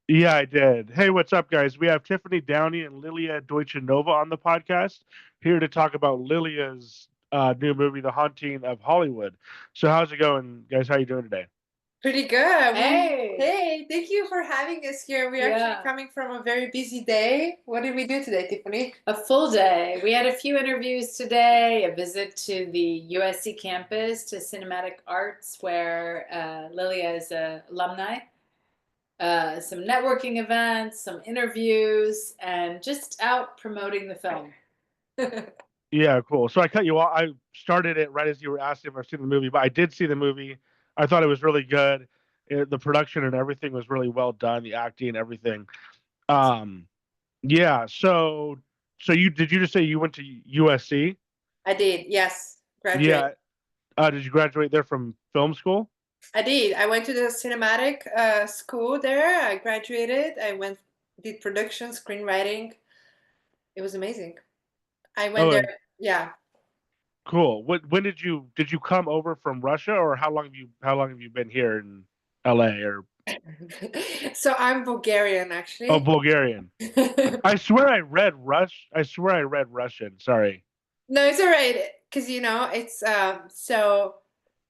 Yeah, I did. Hey, what's up, guys? We have Tiffany Downey and Lilia Doytchinova on the podcast here to talk about Lilia's new movie, The Haunting of Hollywood. So, how's it going, guys? How you doing today? Pretty good. Hey, Hey, thank you for having us here. We're actually yeah, coming from a very busy day. What did we do today, Tiffany? a full day. We had a few interviews today, a visit to the USC campus to Cinematic Arts, where Lilia is a alumni, some networking events, some interviews, and just out promoting the film. Yeah, cool. So I cut you off. I started it right as you were asking if I've seen the movie, but I did see the movie. I thought it was really good. The production and everything was really well done. The acting and everything. Um, yeah. So you just say you went to USC? I did, yes. Graduate. Yeah. Did you graduate there from film school? I did. I went to the cinematic school there. I graduated. Did production, screenwriting. It was amazing. I went there. Oh, Yeah. cool. When did you come over from Russia, or how long have you been here in LA or So I'm Bulgarian, oh, actually. Bulgarian? I swear I read Russian. Sorry. No, it's all right. Because, it's so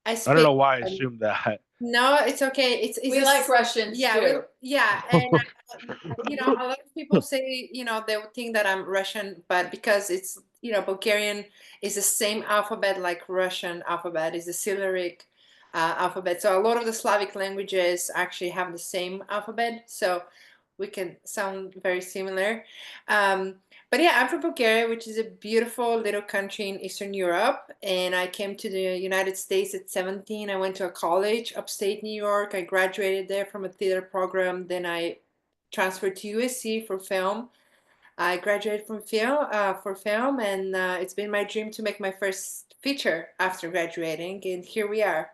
I I don't speak. know why I assumed that. No, it's okay. It's We like just Russians yeah, too. yeah, and a lot of people say they would think that I'm Russian, but because it's Bulgarian is the same alphabet like Russian alphabet is the Cyrillic alphabet. So a lot of the Slavic languages actually have the same alphabet, so we can sound very similar. Um, but yeah, I'm from Bulgaria, which is a beautiful little country in Eastern Europe. And I came to the United States at 17. I went to a college upstate New York. I graduated there from a theater program. Then I transferred to USC for film. I graduated from film, and it's been my dream to make my first feature after graduating. And here we are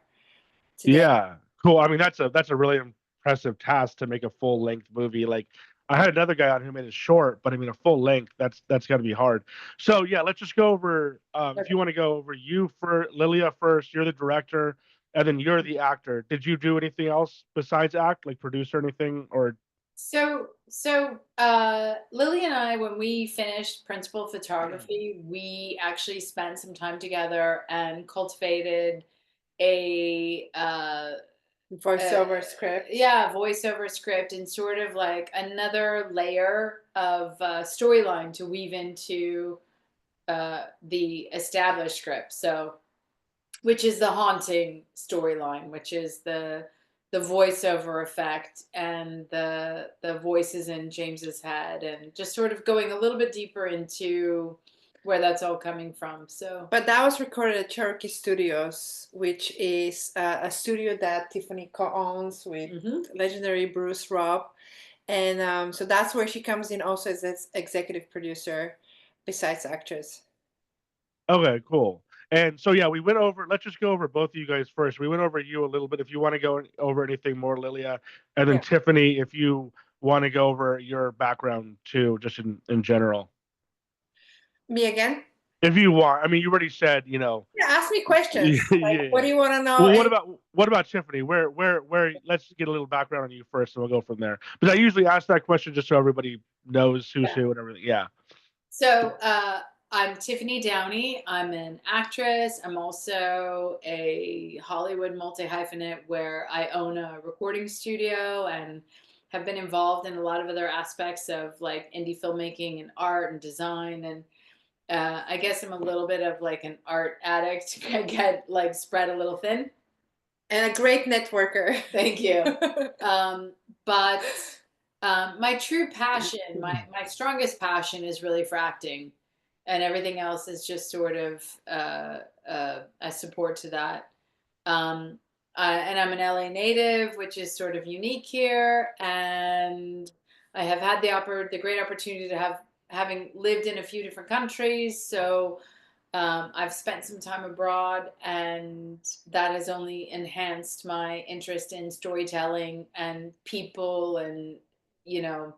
today. Yeah, cool. I mean, that's a really impressive task to make a full length movie. Like, I had another guy on who made it short, but I mean, a full length that's got to be hard. So yeah, let's just go over. If you want to go over you for Lilia first, you're the director, and then you're the actor. Did you do anything else besides act, like produce or anything, or Lily and I, when we finished principal photography, we actually spent some time together and cultivated a Voiceover script. yeah, voiceover script and sort of like another layer of storyline to weave into the established script. So, which is the haunting storyline, which is the voiceover effect and the voices in James's head, and just sort of going a little bit deeper into where that's all coming from. So, But that was recorded at Cherokee Studios, which is a studio that Tiffany co-owns with mhm. legendary Bruce Robb. And so that's where she comes in also as an executive producer, besides actress. okay, cool. And so yeah, we went over. Let's just go over both of you guys first. We went over you a little bit. If you want to go over anything more, Lilia, and then Yeah. Tiffany, if you want to go over your background too, just in general. Me again? If you want, I mean, you already said, you know, Yeah, ask me yeah, questions. Like, what yeah. do you want to know? Well, what And about Tiffany? Where? Let's get a little background on you first, and we'll go from there. But I usually ask that question just so everybody knows who's Yeah. who and everything. Yeah. So, I'm Tiffany Downey. I'm an actress. I'm also a Hollywood multi hyphenate where I own a recording studio and have been involved in a lot of other aspects of like indie filmmaking and art and design. And I guess I'm a little bit of like an art addict. I get like spread a little thin. a great networker. Thank you. Um, but my true passion, my strongest passion is really for acting, and everything else is just sort of a support to that. Um, and I'm an LA native, which is sort of unique here, and I have had the great opportunity to having lived in a few different countries. So I've spent some time abroad, and that has only enhanced my interest in storytelling and people, and you know,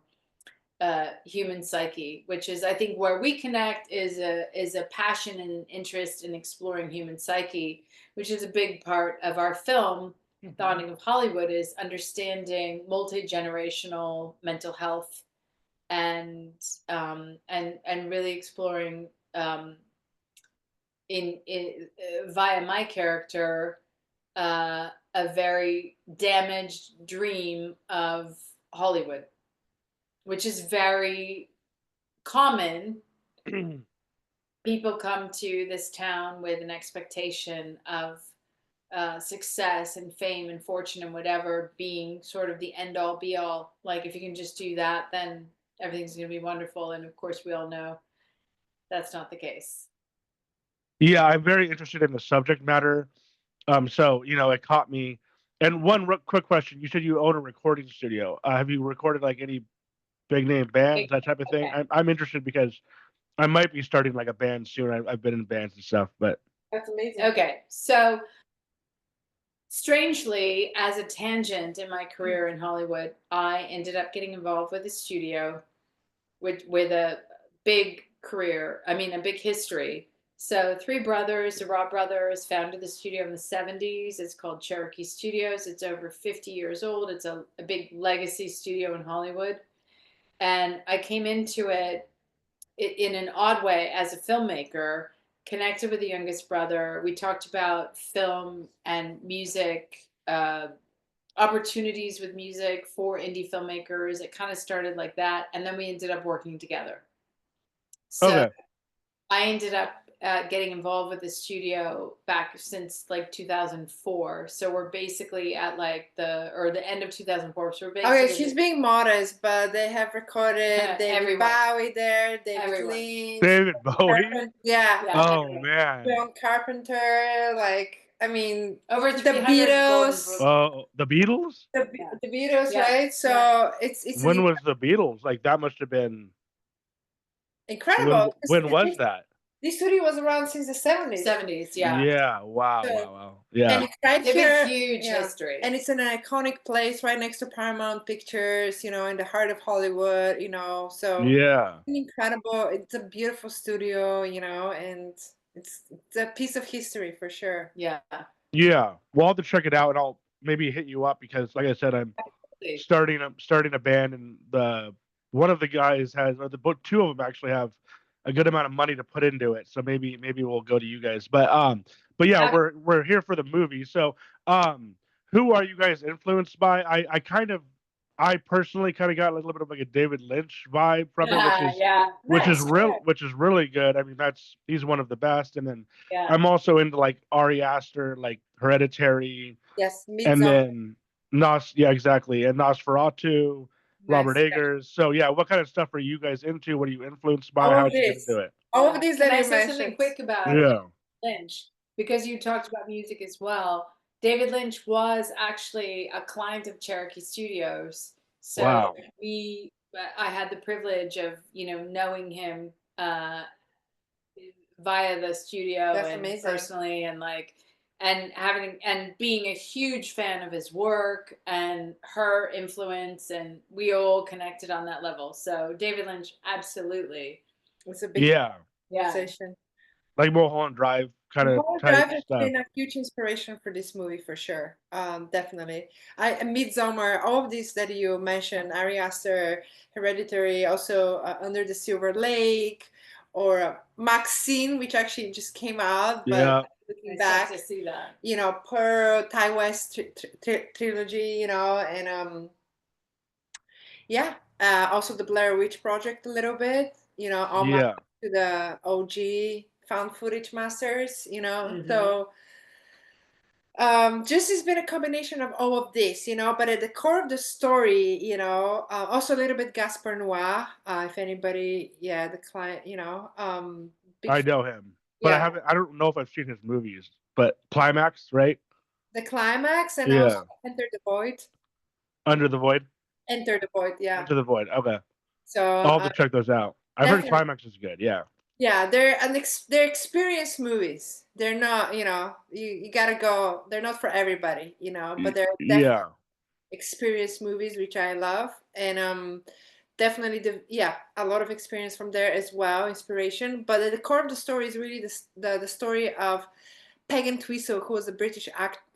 human psyche, which is I think where we connect is a passion and an interest in exploring human psyche, which is a big part of our film. thawing of Hollywood is understanding multi-generational mental health and really exploring in via my character a very damaged dream of Hollywood, which is very common. People come to this town with an expectation of success and fame and fortune and whatever being sort of the end all be all. Like, if you can just do that, then everything's going to be wonderful. And of course, we all know that's not the case. Yeah, I'm very interested in the subject matter. So, it caught me. And one quick question: you said you own a recording studio. Have you recorded like any big name bands, that type of thing? Okay. I'm interested because I might be starting like a band soon. I've been in bands and stuff, but That's amazing. Okay, so strangely, as a tangent in my career in Hollywood, I ended up getting involved with a studio with a big career. I mean, a big history. So, three brothers, the Robb brothers, founded the studio in the 70s. It's called Cherokee Studios. It's over 50 years old. It's a big legacy studio in Hollywood. And I came into it in an odd way as a filmmaker, connected with the youngest brother. We talked about film and music, opportunities with music for indie filmmakers. It kind of started like that. And then we ended up working together. So okay. I ended up getting involved with the studio back since like 2004. So we're basically at like the end of 2004. So we're basically. Okay, she's being modest, but they have recorded David everyone. Bowie there, David Everyone. Lynch, David Bowie. yeah. Oh everyone. man. John Carpenter, like, I mean, Over the 300 Beatles. Golden The Beatles. The Beatles, Yeah. right? So Yeah. it's When was the Beatles? Like that must have been incredible. When was that? This studio was around since the 70s. 70s, yeah. Yeah. Wow. So- Wow. Yeah. And it's right They have here, a huge yeah. history. And it's an iconic place right next to Paramount Pictures, in the heart of Hollywood, so Yeah. incredible. It's a beautiful studio, and it's a piece of history for sure. Yeah. Yeah. Well, I'll have to check it out, and I'll maybe hit you up because, like I said, I'm starting a band, and one of the guys has, or two of them actually have a good amount of money to put into it. So maybe we'll go to you guys. But yeah, we're here for the movie. So who are you guys influenced by? I personally kind of got a little bit of like a David Lynch vibe from it, which is really good. I mean, he's one of the best. And then I'm also into like Ari Aster, like Hereditary. Yes, and Midsommar. then yeah, exactly, and Nosferatu, Robert Eggers. So yeah, what kind of stuff are you guys into? What are you influenced by? How did you get into it? All of these that Can I you say mentioned. something quick about Lynch? Because you talked about music as well. David Lynch was actually a client of Cherokee Studios. So Wow. I had the privilege of, knowing him via the studio. That's and amazing. Personally, and being a huge fan of his work and her influence, and we all connected on that level. So David Lynch, absolutely. It's a big conversation. Like Mulholland Drive kind of Mulholland Drive has been a huge inspiration for this movie for sure. Definitely. Midsommar, all of these that you mentioned, Ari Aster, Hereditary, also Under the Silver Lake, or Maxine, which actually just came out, but looking back to see that, Pearl, Ty West trilogy, and also the Blair Witch Project a little bit, almost to the OG found footage masters, so just it's been a combination of all of this, but at the core of the story, also a little bit Gaspar Noé, if anybody, the client, I know him, but I don't know if I've seen his movies, but Climax, right? The Climax, and also Enter the Void. Under the Void? Enter the Void, yeah. Enter the Void, okay. So I'll have to check those out. I've heard Climax is good, yeah. Yeah, they're experience movies. They're not, you gotta go. They're not for everybody, but they're definitely experience movies, which I love, and definitely a lot of experience from there as well, inspiration. But at the core of the story is really the story of Pagan Twiso, who was a British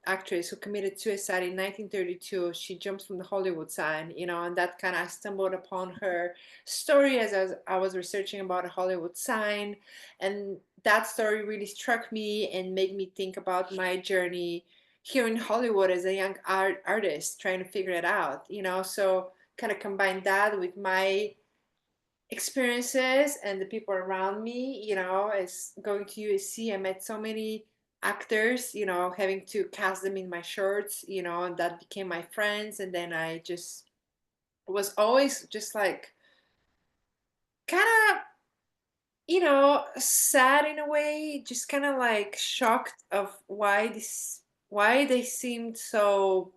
actress who committed suicide in 1932. She jumped from the Hollywood sign, and that kind of, I stumbled upon her story as I was researching about a Hollywood sign. And that story really struck me and made me think about my journey here in Hollywood as a young artist trying to figure it out, so kind of combine that with my experiences and the people around me, as going to USC, I met so many actors, having to cast them in my shorts, and that became my friends. And then I just was always just like kind of, sad in a way, just kind of like shocked of why they seemed so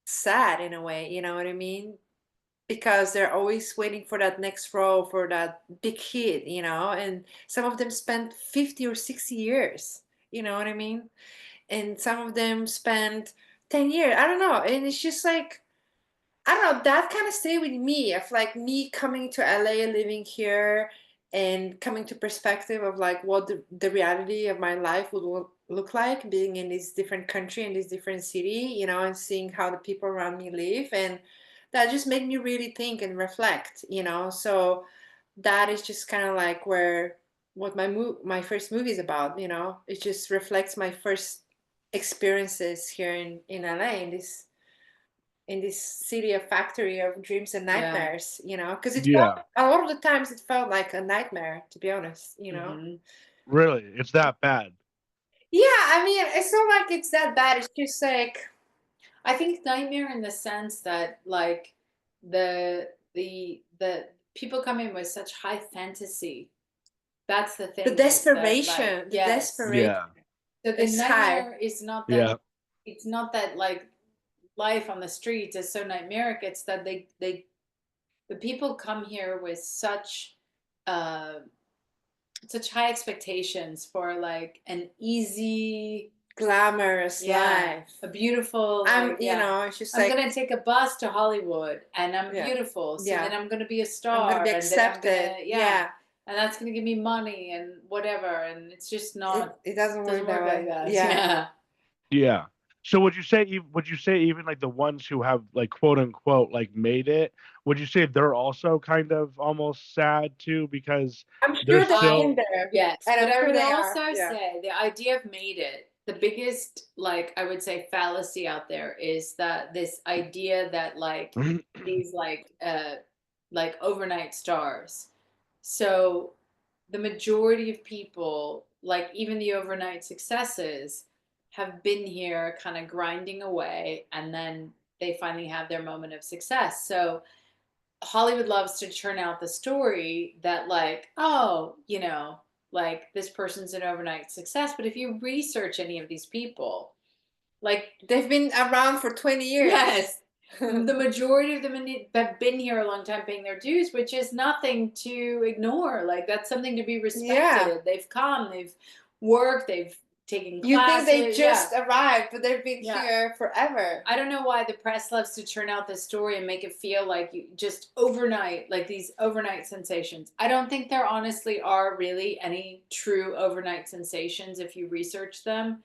sad in a way, you know what I mean? Because they're always waiting for that next role, for that big hit, and some of them spent 50 or 60 years, you know what I mean? And some of them spent 10 years, I don't know. And it's just like, I don't know, that kind of stayed with me of like me coming to LA, living here, and coming to perspective of like what the reality of my life would look like being in this different country, in this different city, and seeing how the people around me live. And that just made me really think and reflect, so that is just kind of like where what my first movie is about, it just reflects my first experiences here in LA, in this city, a factory of dreams and Yeah. nightmares, because Yeah. a lot of the times it felt like a nightmare, to be honest. Mhm. Really, it's that bad. Yeah, I mean, it's not like it's that bad. It's just like, I think nightmare in the sense that like the people come in with such high fantasy. That's the thing. the is that, desperation, like, the yes. desperation Yeah. So the is high. nightmare is not that Yeah. it's not that like life on the streets is so nightmaric. It's that the people come here with uh such high expectations for like an easy, Glamorous life. a beautiful, I'm, like, yeah. it's just I'm like, gonna take a bus to Hollywood and I'm Yeah. beautiful. So Yeah. then I'm gonna be a I'm star gonna be and then I'm accepted. gonna, Yeah. and that's gonna give me money and whatever. And it's just not, It doesn't work that like way. that. Yeah. Yeah. So would you say even like the ones who have like quote unquote like made it, would you say they're also kind of almost sad too because I'm they're sure they've still been there. Yes, And but I'm I sure would they also are. Yeah. say the idea of made it, the biggest, like, I would say fallacy out there is that this idea that like these like overnight stars. So the majority of people, like even the overnight successes, have been here kind of grinding away and then they finally have their moment of success. So Hollywood loves to churn out the story that like, oh, like this person's an overnight success. But if you research any of these people, like, They've been around for 20 years. yes, the majority of them have been here a long time paying their dues, which is nothing to ignore. Like that's something to be respected. Yeah. They've come, they've worked, they've taken You think classes. they just arrived, but they've been Yeah. here forever. I don't know why the press loves to churn out this story and make it feel like you just overnight, like these overnight sensations. I don't think there honestly are really any true overnight sensations if you research them,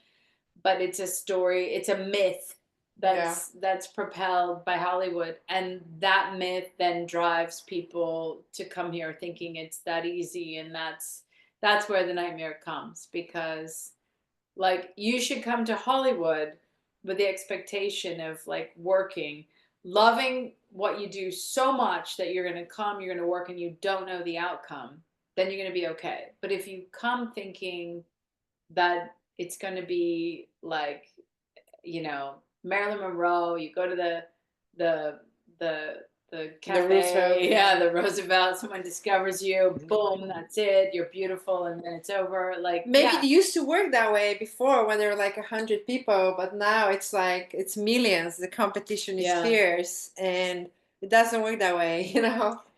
but it's a story, it's a myth that's propelled by Hollywood, and that myth then drives people to come here thinking it's that easy, and that's where the nightmare comes, because like you should come to Hollywood with the expectation of like working, loving what you do so much that you're going to come, you're going to work, and you don't know the outcome, then you're going to be okay. But if you come thinking that it's going to be like, Marilyn Monroe, you go to the the cafe, Roosevelt. the Roosevelt, someone discovers you, boom, that's it, you're beautiful, and then it's over. Like Maybe it used to work that way before when there were like 100 people, but now it's like it's millions. The competition is fierce, and it doesn't work that way,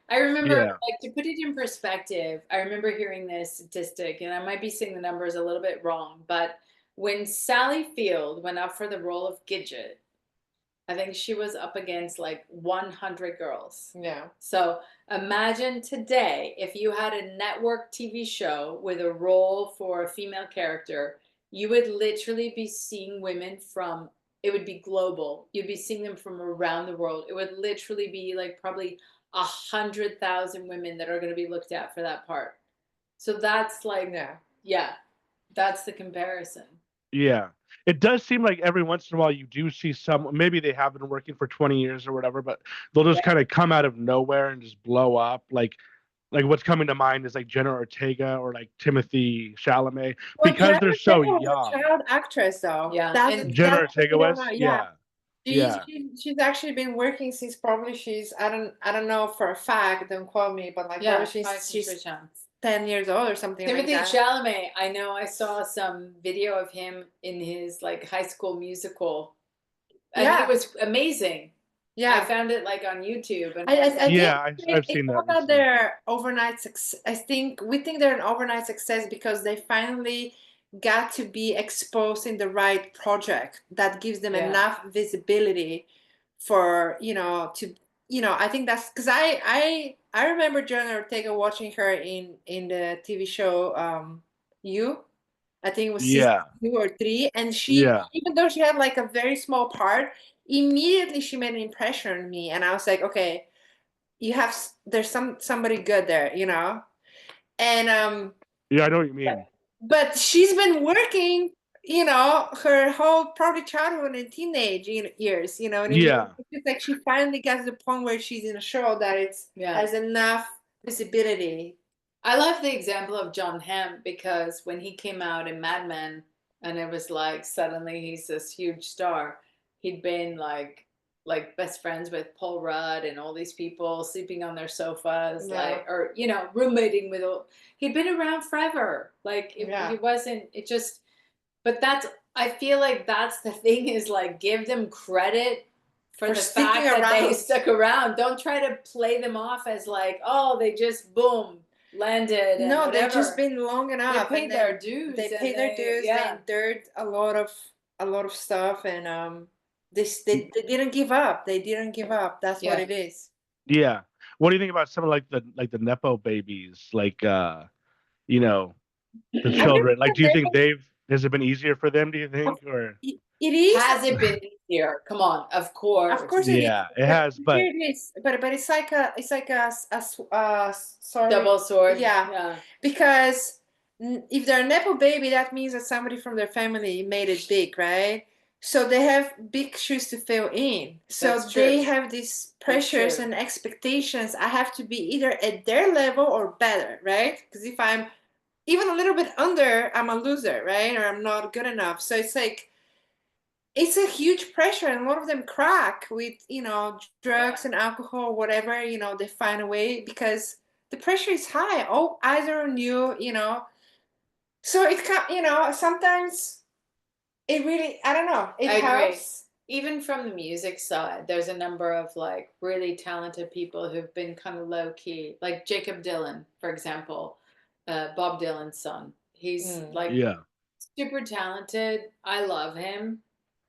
I remember, Yeah. like, to put it in perspective, I remember hearing this statistic, and I might be seeing the numbers a little bit wrong, but when Sally Field went up for the role of Gidget, I think she was up against like 100 girls. Yeah. So imagine today if you had a network TV show with a role for a female character you would literally be seeing women from, it would be global. You'd be seeing them from around the world. It would literally be like probably 100,000 women that are going to be looked at for that part. So that's like, yeah, that's the comparison. Yeah. It does seem like every once in a while you do see some, maybe they have been working for 20 years or whatever, but they'll just kind of come out of nowhere and just blow up. Like what's coming to mind is like Jenna Ortega or like Timothy Chalamet, Well, because Jenna they're so Ortega was a young. child actress, though. Yeah, That's and Jenna that's Ortega was, yeah. yeah. She's actually been working since probably I don't know for a fact, don't quote me, but like probably she's 10 years old or something Timothy like that. Chalamet, I know I saw some video of him in his like High School Musical. And it was amazing. Yeah. I found it like on YouTube. And I've seen that. About their overnight success. I think we think they're an overnight success because they finally got to be exposed in the right project that gives them enough visibility for, I think that's because I remember Jenna Ortega watching her in the TV show You. I think it was season 2 or 3, and she, even though she had like a very small part, immediately she made an impression on me, and I was like, okay, there's somebody good there, and yeah, I know what you mean. But she's been working, her whole probably childhood and teenage years, what I mean? It's like she finally got to the point where she's in a show that has enough visibility. I love the example of John Hamm because when he came out in Mad Men and it was like suddenly he's this huge star, he'd been like best friends with Paul Rudd and all these people sleeping on their sofas, or roommating with he'd been around forever. Like he wasn't, but I feel like that's the thing is like give them credit for the fact that they stuck around. Don't try to play them off as like, oh, they just boom. Landed. No, they've just been long enough. They paid their dues. They paid their dues. They endured a lot of stuff, and they didn't give up. They didn't give up. That's what it is. Yeah. What do you think about some of like the nepo babies, like the children? Like, do you think has it been easier for them? Do you think, or it is? Has it been easier? Come on, of course. Of course, it has. But it is. But it's like a double sword. Yeah. Because if they're a nepo baby, that means that somebody from their family made it big, right? So they have big shoes to fill in. So they have these pressures and expectations. I have to be either at their level or better, right? Because if I'm even a little bit under, I'm a loser, right? Or I'm not good enough. So it's like, it's a huge pressure, and a lot of them crack with, drugs and alcohol, whatever, they find a way because the pressure is high. All eyes are on you, So it can, sometimes it really, I don't know, it helps. Even from the music side, there's a number of like really talented people who've been kind of low key, like Jacob Dylan, for example, Bob Dylan's son. He's super talented. I love him,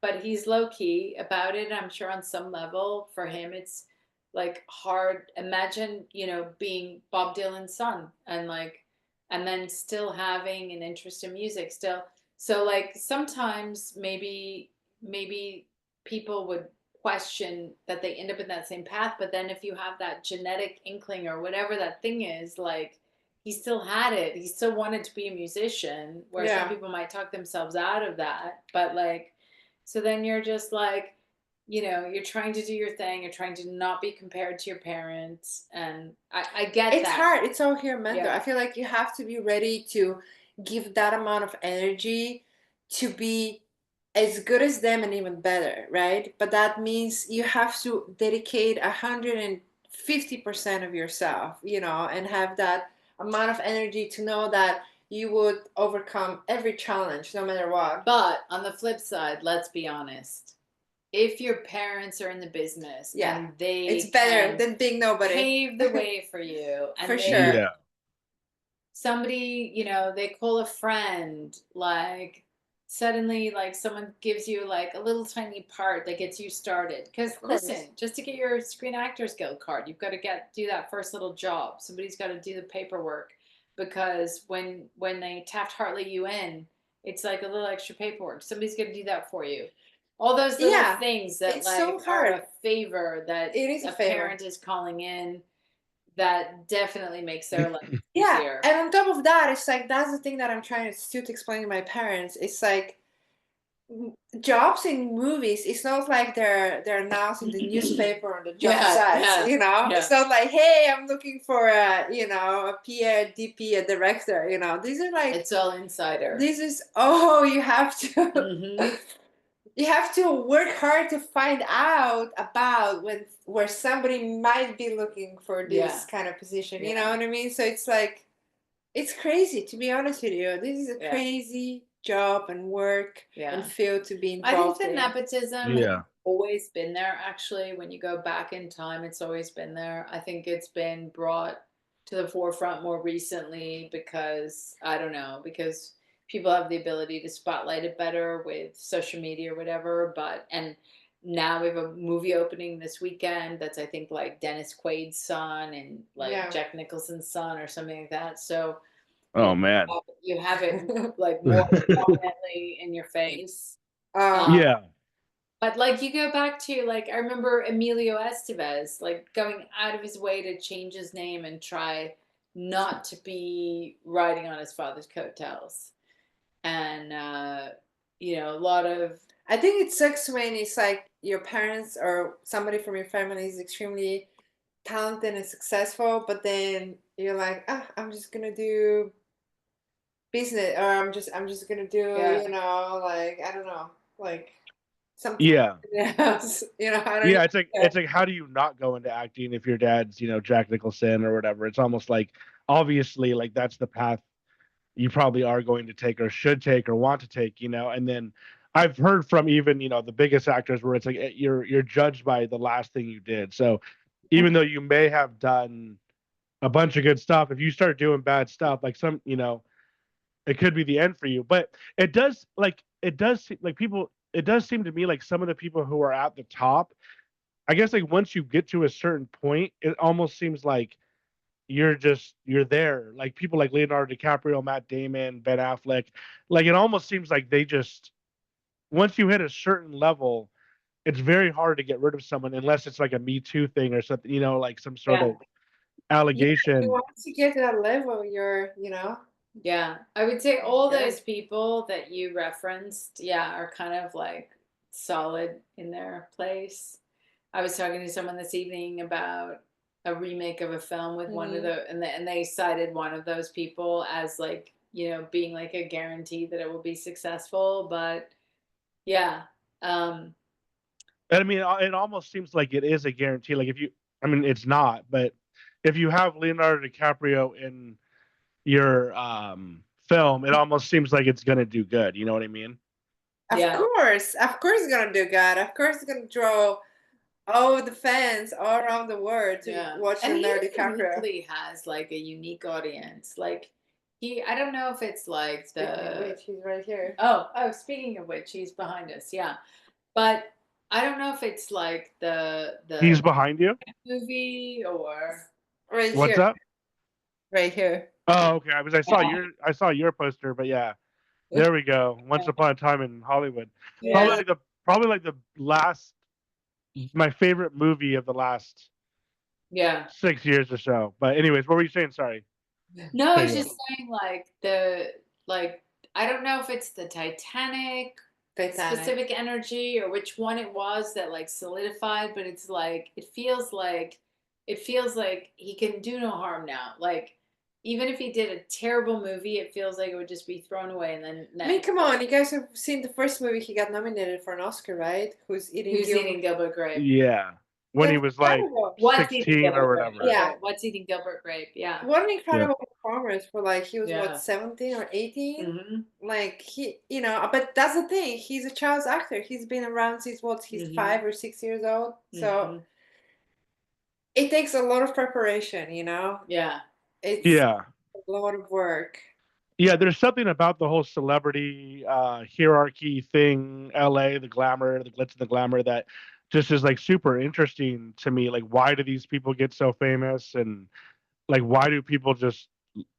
but he's low key about it. I'm sure on some level for him, it's like hard. Imagine, being Bob Dylan's son and then still having an interest in music still. So like sometimes maybe people would question that they end up in that same path, but then if you have that genetic inkling or whatever that thing is, like he still had it, he still wanted to be a musician, where some people might talk themselves out of that, but like, so then you're just like, you're trying to do your thing, you're trying to not be compared to your parents, and I get it's hard. It's all here mental. I feel like you have to be ready to give that amount of energy to be as good as them and even better, right? But that means you have to dedicate 150% of yourself, and have that amount of energy to know that you would overcome every challenge no matter what. But on the flip side, let's be honest, if your parents are in the business and it's better than being nobody, pave the way for you, and for sure. Somebody, they call a friend, like suddenly like someone gives you like a little tiny part that gets you started, because listen, just to get your Screen Actors Guild card, you've got to do that first little job. Somebody's got to do the paperwork, because when they Taft-Hartley you in, It's like a little extra paperwork. Somebody's going to do that for you. All those little things that it's like so are hard. a favor that It is a favor. parent is calling in, that definitely makes their life Yeah, easier. and on top of that, it's like that's the thing that I'm trying to still to explain to my parents. It's like jobs in movies. It's not like they're announced in the newspaper on the job sites. You know, it's not like, hey, I'm looking for a a PA, a DP, a director. You know, these are like it's all insider. This is you have to. You have to work hard to find out about where somebody might be looking for this kind of position. You know what I mean? So it's like, it's crazy, to be honest with you. This is a crazy job and work and field to be involved in. I think the nepotism has always been there, actually. When you go back in time, it's always been there. I think it's been brought to the forefront more recently because, I don't know, because people have the ability to spotlight it better with social media or whatever. And now we have a movie opening this weekend that's, I think, like Dennis Quaid's son and like Jack Nicholson's son or something like that. So oh man, you have it like more prominently in your face. But like you go back to like, I remember Emilio Estevez like going out of his way to change his name and try not to be riding on his father's coattails. And a lot of, I think it sucks when it's like your parents or somebody from your family is extremely talented and successful, but then you're like, I'm just gonna do business, or I'm just gonna do like, I don't know, like something else. I don't it's like how do you not go into acting if your dad's Jack Nicholson or whatever? It's almost like obviously like that's the path you probably are going to take or should take or want to take, and then I've heard from even the biggest actors where it's like you're judged by the last thing you did. So even though you may have done a bunch of good stuff, if you start doing bad stuff, like it could be the end for you. But it does seem to me like some of the people who are at the top, I guess, like once you get to a certain point, it almost seems like you're there. Like people like Leonardo DiCaprio, Matt Damon, Ben Affleck, like it almost seems like they just, once you hit a certain level, it's very hard to get rid of someone unless it's like a Me Too thing or something, like some sort of allegation. Once you get to that level, you're. Yeah, I would say all those people that you referenced, are kind of like solid in their place. I was talking to someone this evening about a remake of a film with one of the, and they cited one of those people as like, being like a guarantee that it will be successful. But I mean, it almost seems like it is a guarantee. Like it's not, but if you have Leonardo DiCaprio in your film, it almost seems like it's gonna do good. You know what I mean? Of course, it's gonna do good. Of course, it's gonna draw all the fans all around the world to watch Leonardo DiCaprio. And he has like a unique audience. Like I don't know if it's like Speaking of which, he's right here. Oh, speaking of which, he's behind us. Yeah, but I don't know if it's like the He's behind you movie or right what's here. up? Right here. Oh, okay. I saw your poster, but yeah, there we go. Once Upon a Time in Hollywood. Yeah. Probably like the last, my favorite movie of the last 6 years or so. But anyways, what were you saying? Sorry. No, I was just saying like I don't know if it's the Titanic specific energy or which one it was that like solidified, but it's like it feels like he can do no harm now. Like even if he did a terrible movie, it feels like it would just be thrown away. And then I mean, come on, you guys have seen the first movie he got nominated for an Oscar, right? Who's Eating Gilbert Grape? Yeah, when he was like 16 or whatever. Yeah, What's Eating Gilbert Grape? Yeah, what an incredible performance for like he was what 17 or 18. Mm-hmm. Like he, but that's the thing. He's a child actor. He's been around since he's 5 or 6 years old. So it takes a lot of preparation, Yeah. It's a lot of work. Yeah, there's something about the whole celebrity hierarchy thing, LA, the glamour, the glitz and the glamour, that just is like super interesting to me. Like, why do these people get so famous? And like, why do people just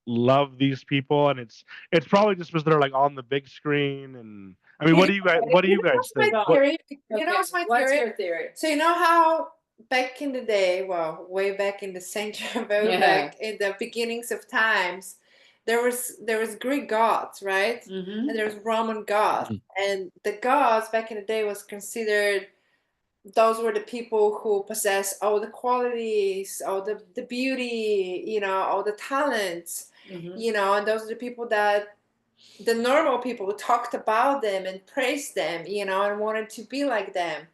love these people, and it's probably just because they're like on the big screen. And I mean, You what do you guys what's my think? What, theory? Okay, What's my what's theory? your theory? So you know how back in the day, well, way back in the century, way Yeah. back in the beginnings of times, there was Greek gods, right? Mm-hmm. And there was Roman gods, and the gods back in the day was considered, those were the people who possess all the qualities, all the beauty, you know, all the talents, Mm-hmm. you know, and those are the people that the normal people talked about them and praised them, you know, and wanted to be like them.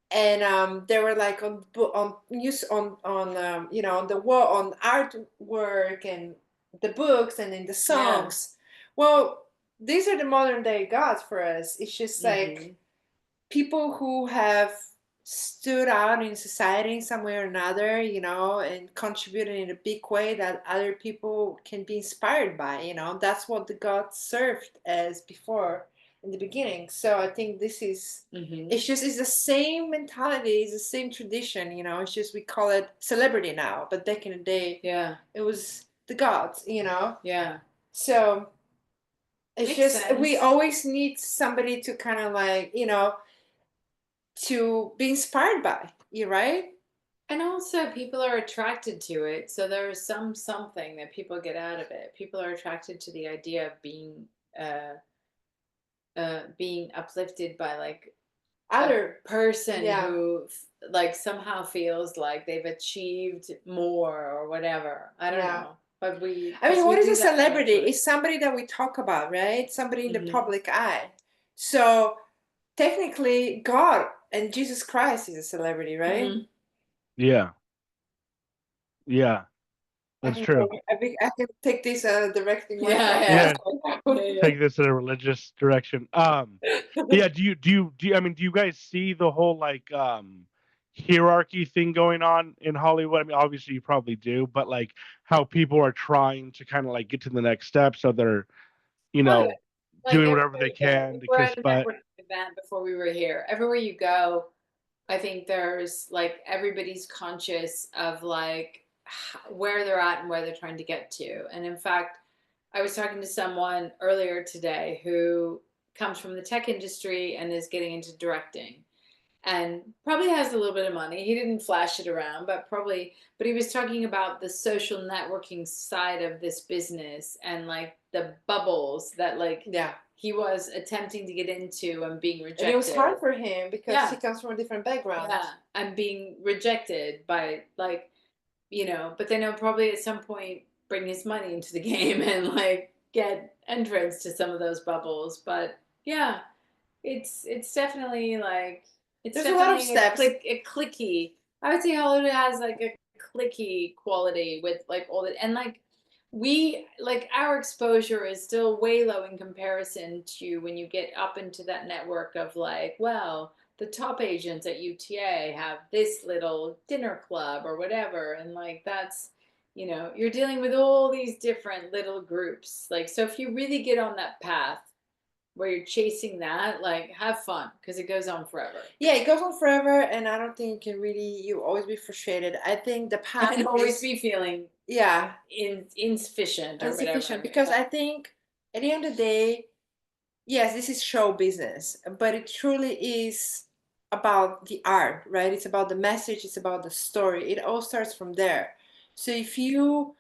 And they were like on news on you know, on the wall, on artwork and the books and in the songs. Well, these are the modern day gods for us. It's just like people who have stood out in society in some way or another, you know, and contributed in a big way that other people can be inspired by, you know. That's what the gods served as before in the beginning. So I think this is, it's just, it's the same mentality, it's the same tradition, you know. It's just we call it celebrity now, but back in the day, Yeah. it was the gods, you know. Yeah. So it's Makes just we sense. always need somebody to kind of like, you know, to be inspired by. You right? And also people are attracted to it. So there's something that people get out of it. People are attracted to the idea of being uplifted by like Other person yeah. who like somehow feels like they've achieved more or whatever. I don't Yeah. know. But I mean, we what is do a that celebrity? naturally. It's somebody that we talk about, right? Somebody in the Mhm. public eye. So technically, God and Jesus Christ is a celebrity, right? Mhm. yeah, yeah, I that's can true. I can take this directing one Yeah, Yeah, yeah. take this in a religious direction. Yeah, I mean, do you guys see the whole like hierarchy thing going on in Hollywood? I mean, obviously you probably do, but like how people are trying to kind of like get to the next step, so they're, you Oh, yeah. know, Like doing everywhere whatever they you go. can to We're kiss at a butt. networking event before we were here. Everywhere you go, I think there's like everybody's conscious of like where they're at and where they're trying to get to. And in fact, I was talking to someone earlier today who comes from the tech industry and is getting into directing and probably has a little bit of money. He didn't flash it around, but he was talking about the social networking side of this business and like the bubbles that like Yeah. he was attempting to get into and being rejected. And it was hard for him because Yeah. he comes from a different background. Yeah, and being rejected by like, you know, but then he'll probably at some point bring his money into the game and like get entrance to some of those bubbles. But yeah, it's definitely like it's There's a lot of definitely steps. a clicky. I would say Hollywood has like a clicky quality with like all the and like we like our exposure is still way low in comparison to when you get up into that network of like, well, the top agents at UTA have this little dinner club or whatever, and like that's, you know, you're dealing with all these different little groups. Like, so if you really get on that path where you're chasing that, like have fun because it goes on forever. Yeah, it goes on forever, and I don't think you can really, you always be frustrated. I think the path And always is, be feeling yeah, insufficient or insufficient, whatever. because I think at the end of the day, yes, this is show business, but it truly is about the art, right? It's about the message, it's about the story. It all starts from there. So if you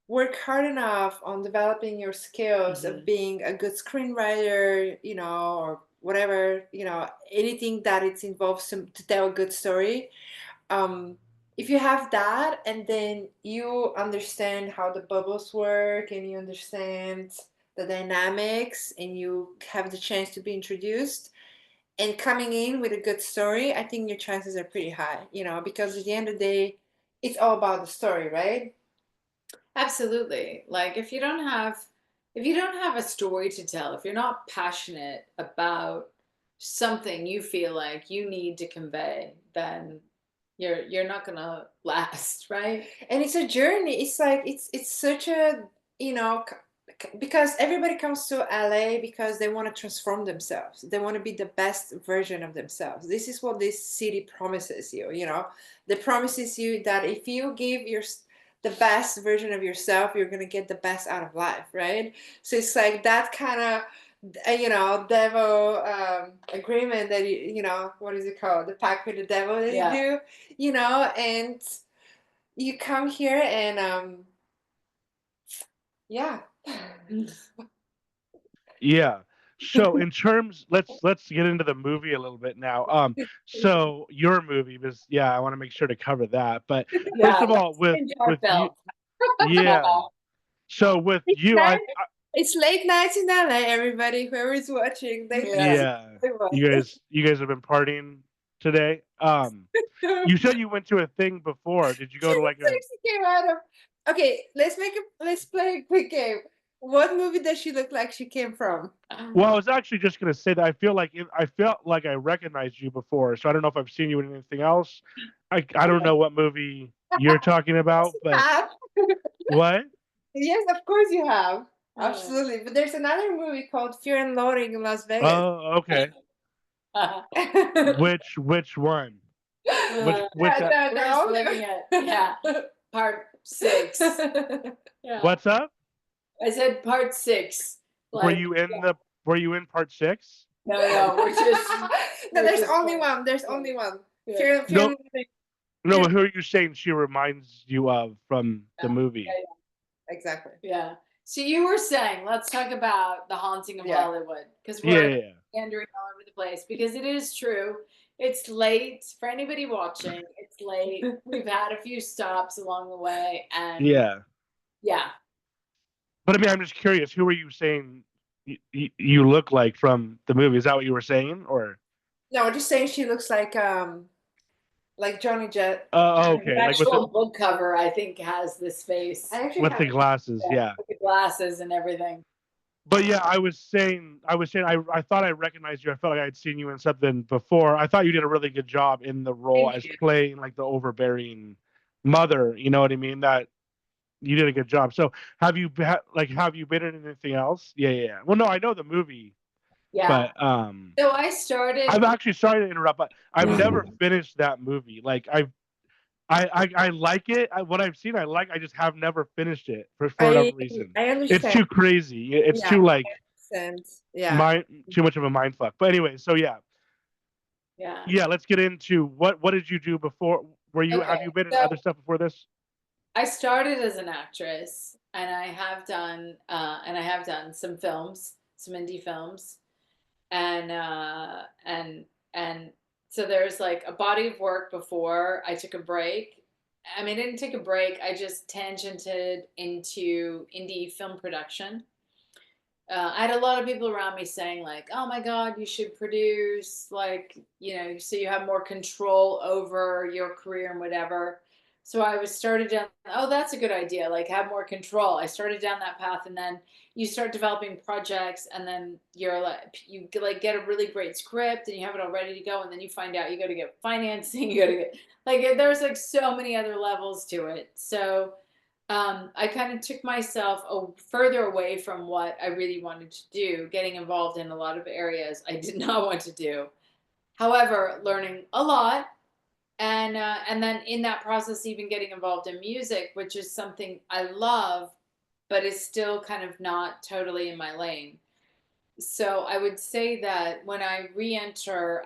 work hard enough on developing your skills of being a good screenwriter, you know, or whatever, you know, anything that it involves to tell a good story, um, if you have that and then you understand how the bubbles work and you understand the dynamics and you have the chance to be introduced and coming in with a good story, I think your chances are pretty high, you know, because at the end of the day, it's all about the story, right? Absolutely. Like if you don't have a story to tell, if you're not passionate about something you feel like you need to convey, then you're not gonna last, right? And it's a journey. It's like it's such a, you know, because everybody comes to LA because they want to transform themselves. They want to be the best version of themselves. This is what this city promises you, you know. They promises you that if you give your the best version of yourself, you're gonna get the best out of life, right? So it's like that kind of devil agreement that what is it called, the pact with the devil that you do, and you come here and yeah. Yeah. So in terms, let's get into the movie a little bit now. So your movie was, I want to make sure to cover that. But first of all, with you, yeah. So with you, it's late nights in LA, everybody. Whoever is watching, you guys have been partying today. You said you went to a thing before. Did you go to like a? Okay, let's play a quick game. What movie does she look like she came from? Well, I was actually just gonna say that I felt like I recognized you before, so I don't know if I've seen you in anything else. I don't know what movie you're talking about, but what? Yes, of course you have. Absolutely. But there's another movie called Fear and Loathing in Las Vegas. Oh, okay. Which one? Part 6. What's up? I said part 6. Were you in part 6? No, we're just no. There's only one. There's only one. Fear no, who are you saying she reminds you of from the movie? Exactly. Yeah. So you were saying, let's talk about The Haunting of Hollywood, because we're meandering all over the place, because it is true. It's late for anybody watching. It's late. We've had a few stops along the way, and yeah. But I mean, I'm just curious. Who are you saying you look like from the movie? Is that what you were saying, or? No, just saying she looks like Johnny Jett. Oh, okay. The actual book cover, I think, has this face with the glasses. With the glasses and everything. But yeah, I was saying, I thought I recognized you. I felt like I had seen you in something before. I thought you did a really good job in the role as playing like the overbearing mother. You know what I mean? That you did a good job. So have you been in anything else? Yeah. Well, no, I know the movie. Yeah. But so I started. I've actually sorry to interrupt, but I've never finished that movie. Like I like it. What I've seen, I like. I just have never finished it for whatever reason. I understand. It's too crazy. It's too like too much of a mind fuck. But anyway, so yeah. Let's get into what did you do before? Have you been in other stuff before this? I started as an actress, and I have done some films, some indie films, and so there's like a body of work before I took a break. I mean, I didn't take a break. I just tangented into indie film production. I had a lot of people around me saying like, "Oh my God, you should produce, like, so you have more control over your career and whatever." So I started down, oh, that's a good idea. Like, have more control. I started down that path, and then you start developing projects, and then you get a really great script, and you have it all ready to go, and then you find out you got to get financing. You got to get there's like so many other levels to it. So I kind of took myself further away from what I really wanted to do, getting involved in a lot of areas I did not want to do. However, learning a lot. And then in that process, even getting involved in music, which is something I love, but is still kind of not totally in my lane. So I would say that when I re-enter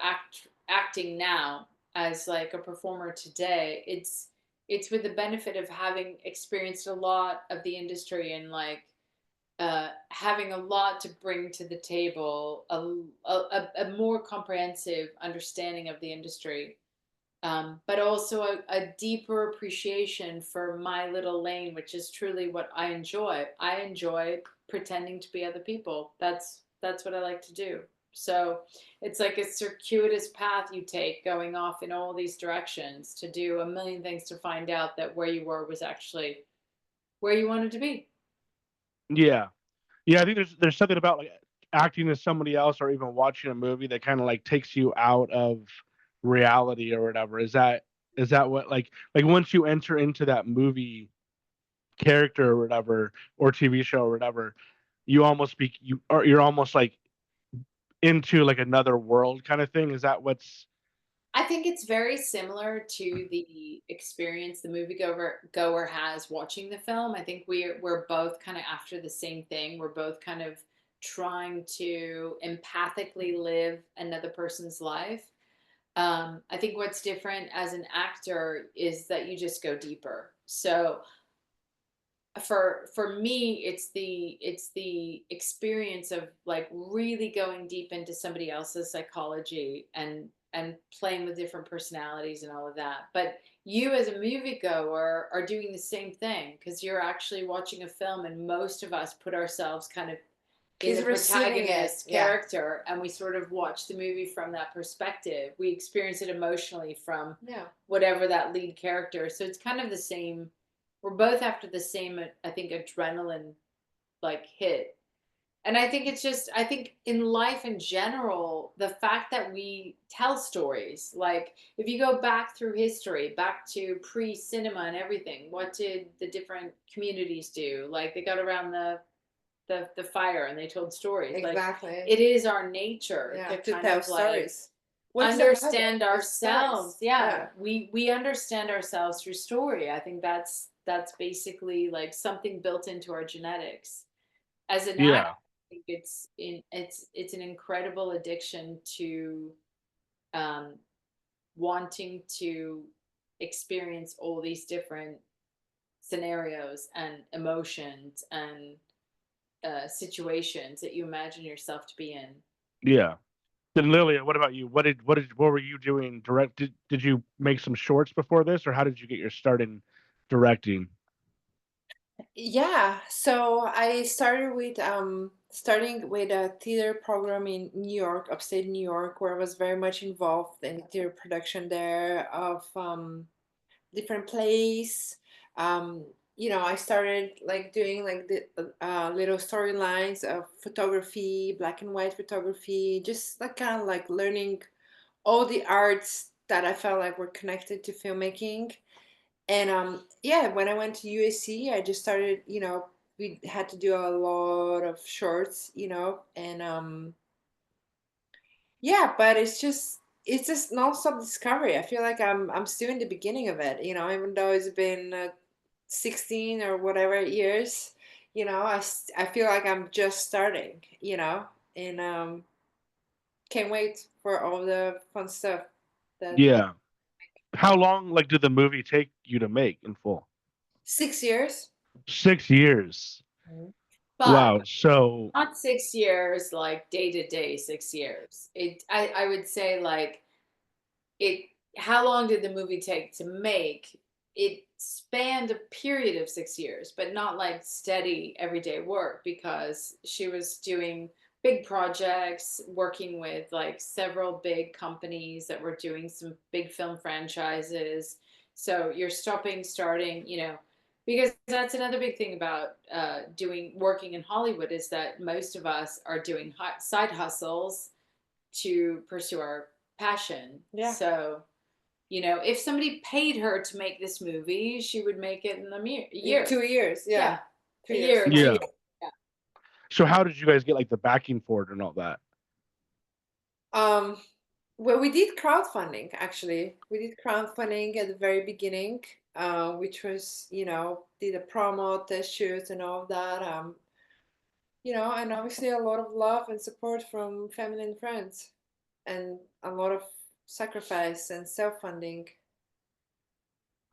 acting now as like a performer today, it's with the benefit of having experienced a lot of the industry and like having a lot to bring to the table, a more comprehensive understanding of the industry. But also a deeper appreciation for my little lane, which is truly what I enjoy. I enjoy pretending to be other people. That's what I like to do. So it's like a circuitous path you take, going off in all these directions to do a million things to find out that where you were was actually where you wanted to be. Yeah. I think there's something about like acting as somebody else or even watching a movie that kind of like takes you out of reality or whatever. Is that what like once you enter into that movie character or whatever, or TV show or whatever, you're almost like into like another world kind of thing? Is that what's I think it's very similar to the experience the goer has watching the film. I think we're both kind of after the same thing. We're both kind of trying to empathically live another person's life. I think what's different as an actor is that you just go deeper. So for me, it's the experience of like really going deep into somebody else's psychology and playing with different personalities and all of that. But you as a moviegoer are doing the same thing because you're actually watching a film, and most of us put ourselves kind of in He's the receiving it. protagonist Yeah. character, and we sort of watch the movie from that perspective. We experience it emotionally from Yeah. whatever that lead character. So it's kind of the same. We're both after the same, I think, adrenaline like hit. And I think it's just, I think in life in general, the fact that we tell stories, like if you go back through history, back to pre-cinema and everything, what did the different communities do? Like they got around the fire and they told stories. Exactly. Like it is our nature to to kind tell of like stories. understand It's stories. ourselves. Yeah. We understand ourselves through story. I think that's basically like something built into our genetics. As an actor, Yeah. I think it's an incredible addiction to um, wanting to experience all these different scenarios and emotions and situations that you imagine yourself to be in. Yeah. Then Lilia, what about you? What were you doing direct? Did you make some shorts before this, or how did you get your start in directing? Yeah, so I starting with a theater program in New York, upstate New York, where I was very much involved in theater production there of different plays. Um, I started like doing like the little storylines of photography, black and white photography, just like kind of like learning all the arts that I felt like were connected to filmmaking. And yeah, when I went to USC, I just started, we had to do a lot of shorts, and yeah, but it's just nonstop discovery. I feel like I'm still in the beginning of it, even though it's been 16 or whatever years, I feel like I'm just starting, and can't wait for all the fun stuff that Yeah. How long like did the movie take you to make in full? 6 years. 6 years. But Wow. So not 6 years like day to day 6 years. I would say like it how long did the movie take to make? It spanned a period of 6 years, but not like steady everyday work because she was doing big projects, working with like several big companies that were doing some big film franchises. So you're stopping, starting, because that's another big thing about doing working in Hollywood is that most of us are doing side hustles to pursue our passion. Yeah. So, if somebody paid her to make this movie, she would make it in a year. 2 years. Yeah. Yeah. 2 A years. year. yeah. Yeah. So how did you guys get like the backing for it and all that? Um, well, we did crowdfunding actually. We did crowdfunding at the very beginning, which was, did a promo, test shoots, and all of that. And obviously a lot of love and support from family and friends, and a lot of sacrifice and self-funding.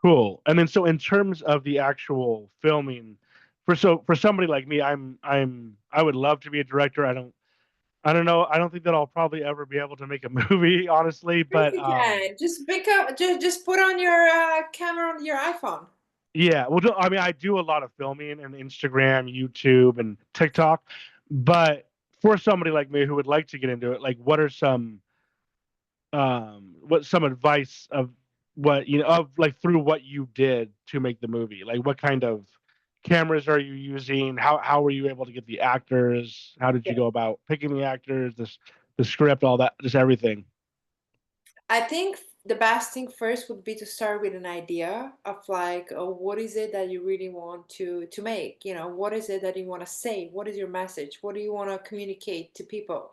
Cool. And then so in terms of the actual filming, for somebody like me, I would love to be a director. I don't know. I don't think that I'll probably ever be able to make a movie, honestly. Yes, But you can. Just pick up, just put on your camera on your iPhone. yeah. Well, I mean, I do a lot of filming and Instagram, YouTube, and TikTok. But for somebody like me who would like to get into it, like, what some advice of what of like through what you did to make the movie? Like, what kind of cameras are you using? How were you able to get the actors? How did you go about picking the actors? The script, all that, just everything. I think the best thing first would be to start with an idea of like, oh, what is it that you really want to make? What is it that you want to say? What is your message? What do you want to communicate to people?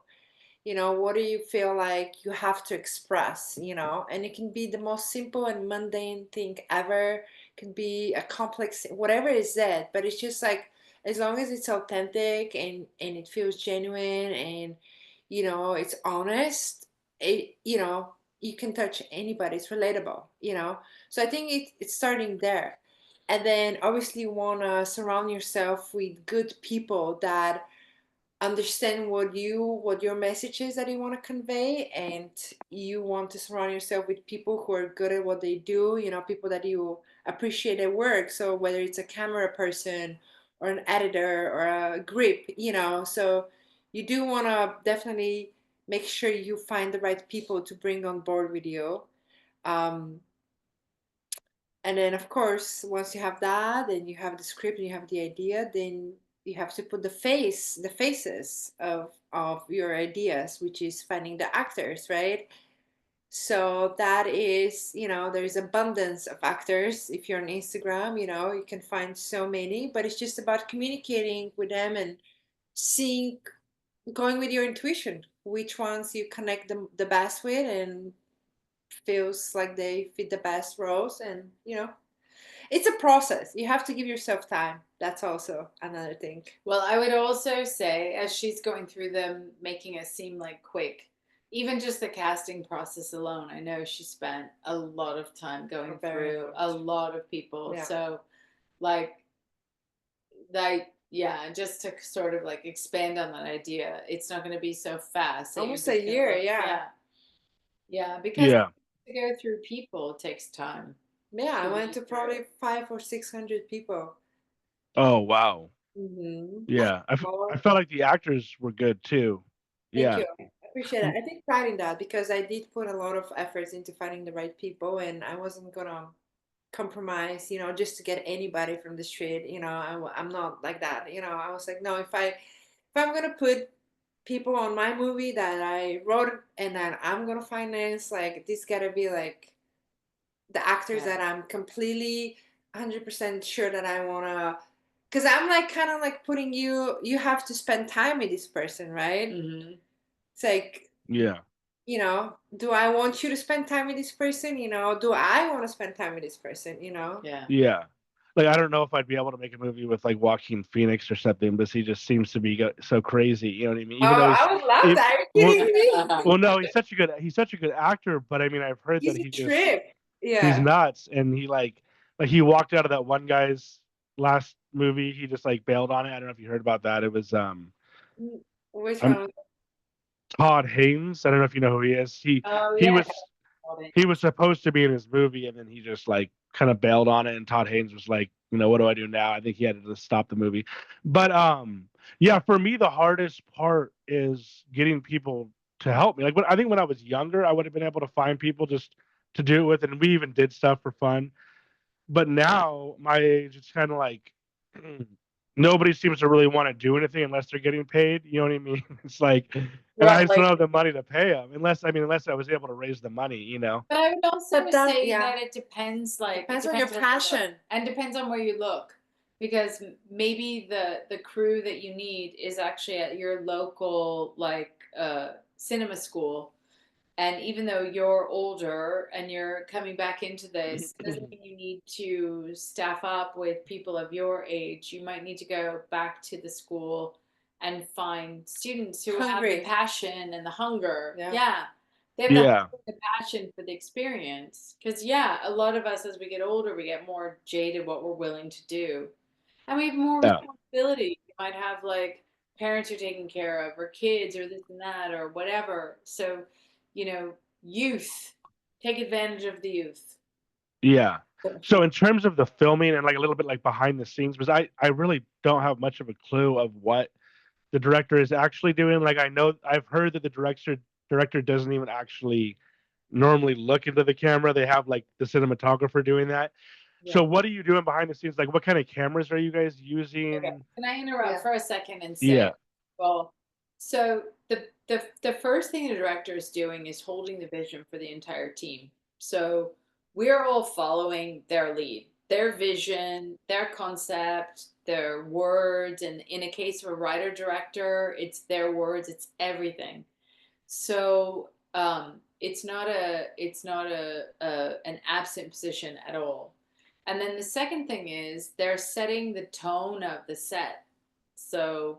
You know, what do you feel like you have to express, you know? And it can be the most simple and mundane thing ever. It can be a complex, whatever is it, but it's just like, as long as it's authentic and it feels genuine and, you know, it's honest, it, you know, you can touch anybody. It's relatable, you know? So I think it's starting there. And then obviously you want to surround yourself with good people that understand what your message is that you want to convey, and you want to surround yourself with people who are good at what they do, you know, people that you appreciate their work. So whether it's a camera person or an editor or a grip, you know, so you do want to definitely make sure you find the right people to bring on board with you. um, and then, of course, once you have that, and you have the script and you have the idea, then you have to put the faces of your ideas, which is finding the actors, right? So that is, you know, there's abundance of actors. If you're on Instagram, you know, you can find so many, but it's just about communicating with them and seeing, going with your intuition, which ones you connect the best with and feels like they fit the best roles, and you know, it's a process. You have to give yourself time. That's also another thing. Well, I would also say, as she's going through them, making it seem like quick, even just the casting process alone, I know she spent a lot of time going through a lot of people. Yeah. So, like, yeah, just to sort of like expand on that idea, it's not going to be so fast. That Almost you're a just gonna, year, like, yeah. yeah. Yeah, because Yeah. to go through people takes time. Yeah, I went to probably 500 or 600 people. Oh wow. Mm-hmm. Yeah. Well, I felt like the actors were good too. thank Yeah. you. I appreciate it. I take pride in that because I did put a lot of efforts into finding the right people, and I wasn't gonna compromise, you know, just to get anybody from the street. You know, I'm not like that. You know, I was like, no, if I'm gonna put people on my movie that I wrote and that I'm gonna finance, like this gotta be like the actors Yeah. that I'm completely 100% sure that I wanna. Because I'm like kind of like putting you have to spend time with this person, right? Mm-hmm. It's like, Yeah. you know, do I want you to spend time with this person? You know, do I want to spend time with this person? You know? Yeah. Yeah. Like I don't know if I'd be able to make a movie with like Joaquin Phoenix or something, but he just seems to be so crazy. You know what I mean? Oh, Even though I would love that. Are you well, kidding me? well, no, he's such a good actor. But I mean, I've heard He's that a trip. he's Yeah. nuts, and he like he walked out of that one guy's last movie. He just like bailed on it. I don't know if you heard about that. It was Which um one? Todd Haynes. I don't know if you know who he is. Oh He yeah. was he was supposed to be in his movie, and then he just like kind of bailed on it. And Todd Haynes was like, you know, what do I do now? I think he had to stop the movie. But yeah, for me, the hardest part is getting people to help me. Like I think when I was younger, I would have been able to find people just to do it with, and we even did stuff for fun. But now, my age, it's kind of like nobody seems to really want to do anything unless they're getting paid. You know what I mean? It's like, and Yeah, I just don't like, have the money to pay them unless I was able to raise the money. You know? but I would also But that, say yeah, that it depends. Like, it depends on your depends where you look, passion. and depends on where you look, because maybe the crew that you need is actually at your local like cinema school. And even though you're older and you're coming back into this, it doesn't mean you need to staff up with people of your age. You might need to go back to the school and find students who have the Hungry. passion and the hunger. Yeah. Yeah. They have Yeah. the passion for the experience. Because, yeah, a lot of us, as we get older, we get more jaded what we're willing to do. And we have more Yeah. responsibility. You might have like parents you're taking care of, or kids, or this and that, or whatever. So, youth, take advantage of the youth. Yeah. So in terms of the filming and like a little bit like behind the scenes, because I really don't have much of a clue of what the director is actually doing. Like I know I've heard that the director doesn't even actually normally look into the camera. They have like the cinematographer doing that. So Yeah. what are you doing behind the scenes? Like what kind of cameras are you guys Okay. using? Can I interrupt Yeah. for a second and say, Yeah. well, so the first thing the director is doing is holding the vision for the entire team. So we're all following their lead, their vision, their concept, their words, and in a case of a writer director, it's their words, it's everything. So it's not an absent position at all. And then the second thing is they're setting the tone of the set. So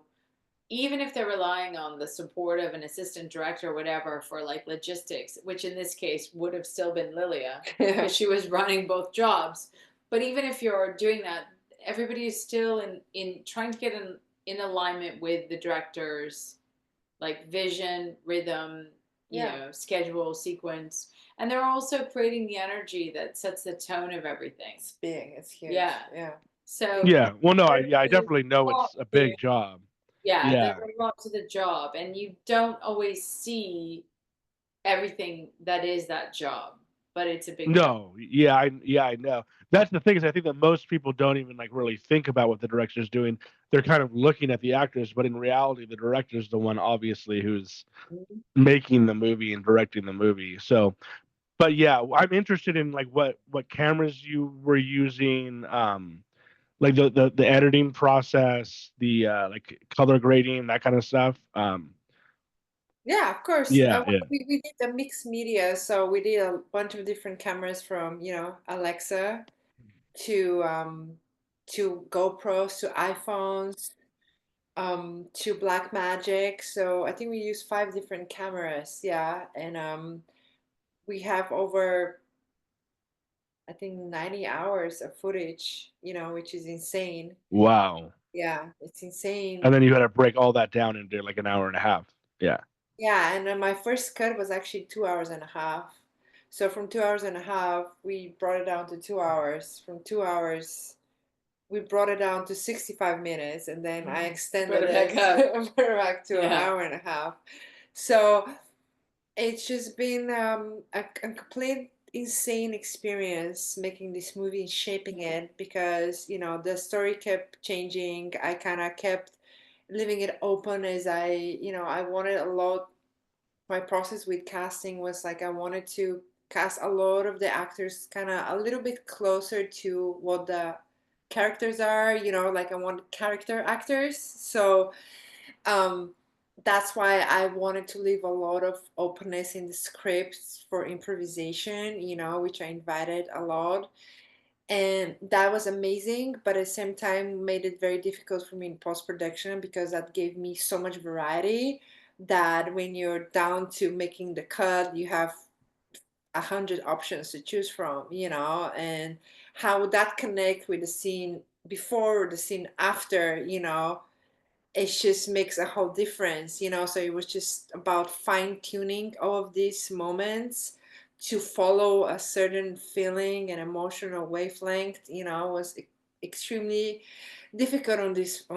even if they're relying on the support of an assistant director or whatever for like logistics, which in this case would have still been Lilia Yeah. because she was running both jobs. But even if you're doing that, everybody is still in trying to get in alignment with the director's like vision, rhythm, Yeah. schedule, sequence. And they're also creating the energy that sets the tone of everything. It's big. It's huge. Yeah. Yeah. So Yeah. Well, no, there's I a definitely know lot it's a to, big job. yeah, Yeah. there's a lot to the job, and you don't always see everything that is that job, but it's a big job. No, I know. That's the thing is I think that most people don't even like really think about what the director's doing. They're kind of looking at the actors, but in reality, the director's the one obviously who's Mhm. making the movie and directing the movie. So, but yeah, I'm interested in like what cameras you were using, like the editing process, the like color grading, that kind of stuff. Yeah, of course. Yeah, yeah. We did a mixed media, so we did a bunch of different cameras from, Alexa to GoPros to iPhones to Blackmagic. So I think we used 5 different cameras, yeah, and we have over I think 90 hours of footage, which is insane. Wow. Yeah, it's insane. And then you had to break all that down into like an hour and a half. Yeah. Yeah, and then my first cut was actually 2 hours and a half. So from 2 hours and a half, we brought it down to 2 hours. From 2 hours, we brought it down to 65 minutes, and then I extended Brought it it back up. brought it back to an Yeah. hour and a half. So it's just been a complete insane experience making this movie and shaping it because, the story kept changing. I kind of kept leaving it open as I wanted a lot. My process with casting was like I wanted to cast a lot of the actors kind of a little bit closer to what the characters are, like I wanted character actors. So um, that's why I wanted to leave a lot of openness in the scripts for improvisation, which I invited a lot. And that was amazing, but at the same time made it very difficult for me in post production because that gave me so much variety that when you're down to making the cut, you have 100 options to choose from, and how would that connect with the scene before or the scene after, it just makes a whole difference, so it was just about fine tuning all of these moments to follow a certain feeling and emotional wavelength, was extremely difficult on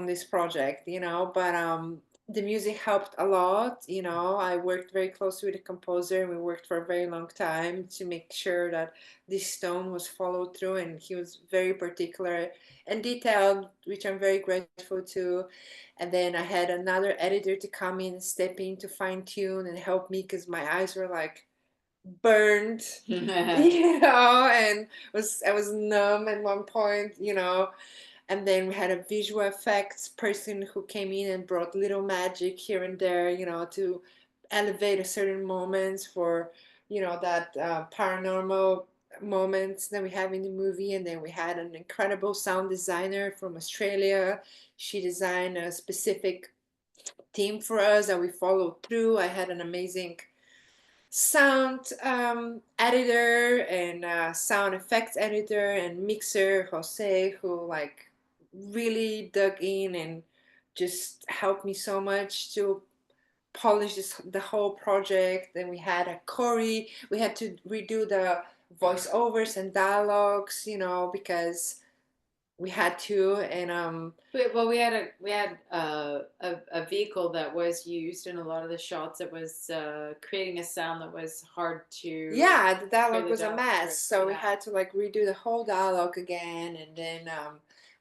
this project, but the music helped a lot. I worked very closely with the composer and we worked for a very long time to make sure that this tone was followed through, and he was very particular and detailed, which I'm very grateful to. And then I had another editor to come in and step in to fine tune and help me because my eyes were like burned, and I was numb at one point, and then we had a visual effects person who came in and brought little magic here and there, to elevate a certain moments for, that paranormal moments that we have in the movie. And then we had an incredible sound designer from Australia. She designed a specific theme for us that we followed through. I had an amazing sound editor and sound effects editor and mixer Jose, who like really dug in and just helped me so much to polish the whole project. Then we had a Corey. We had to redo the voiceovers and dialogues, because we had to. And Well, we had a vehicle that was used in a lot of the shots that was creating a sound that was hard to yeah, the hear dialogue the was a dialogue mess, so we Yeah. had to like redo the whole dialogue again. And then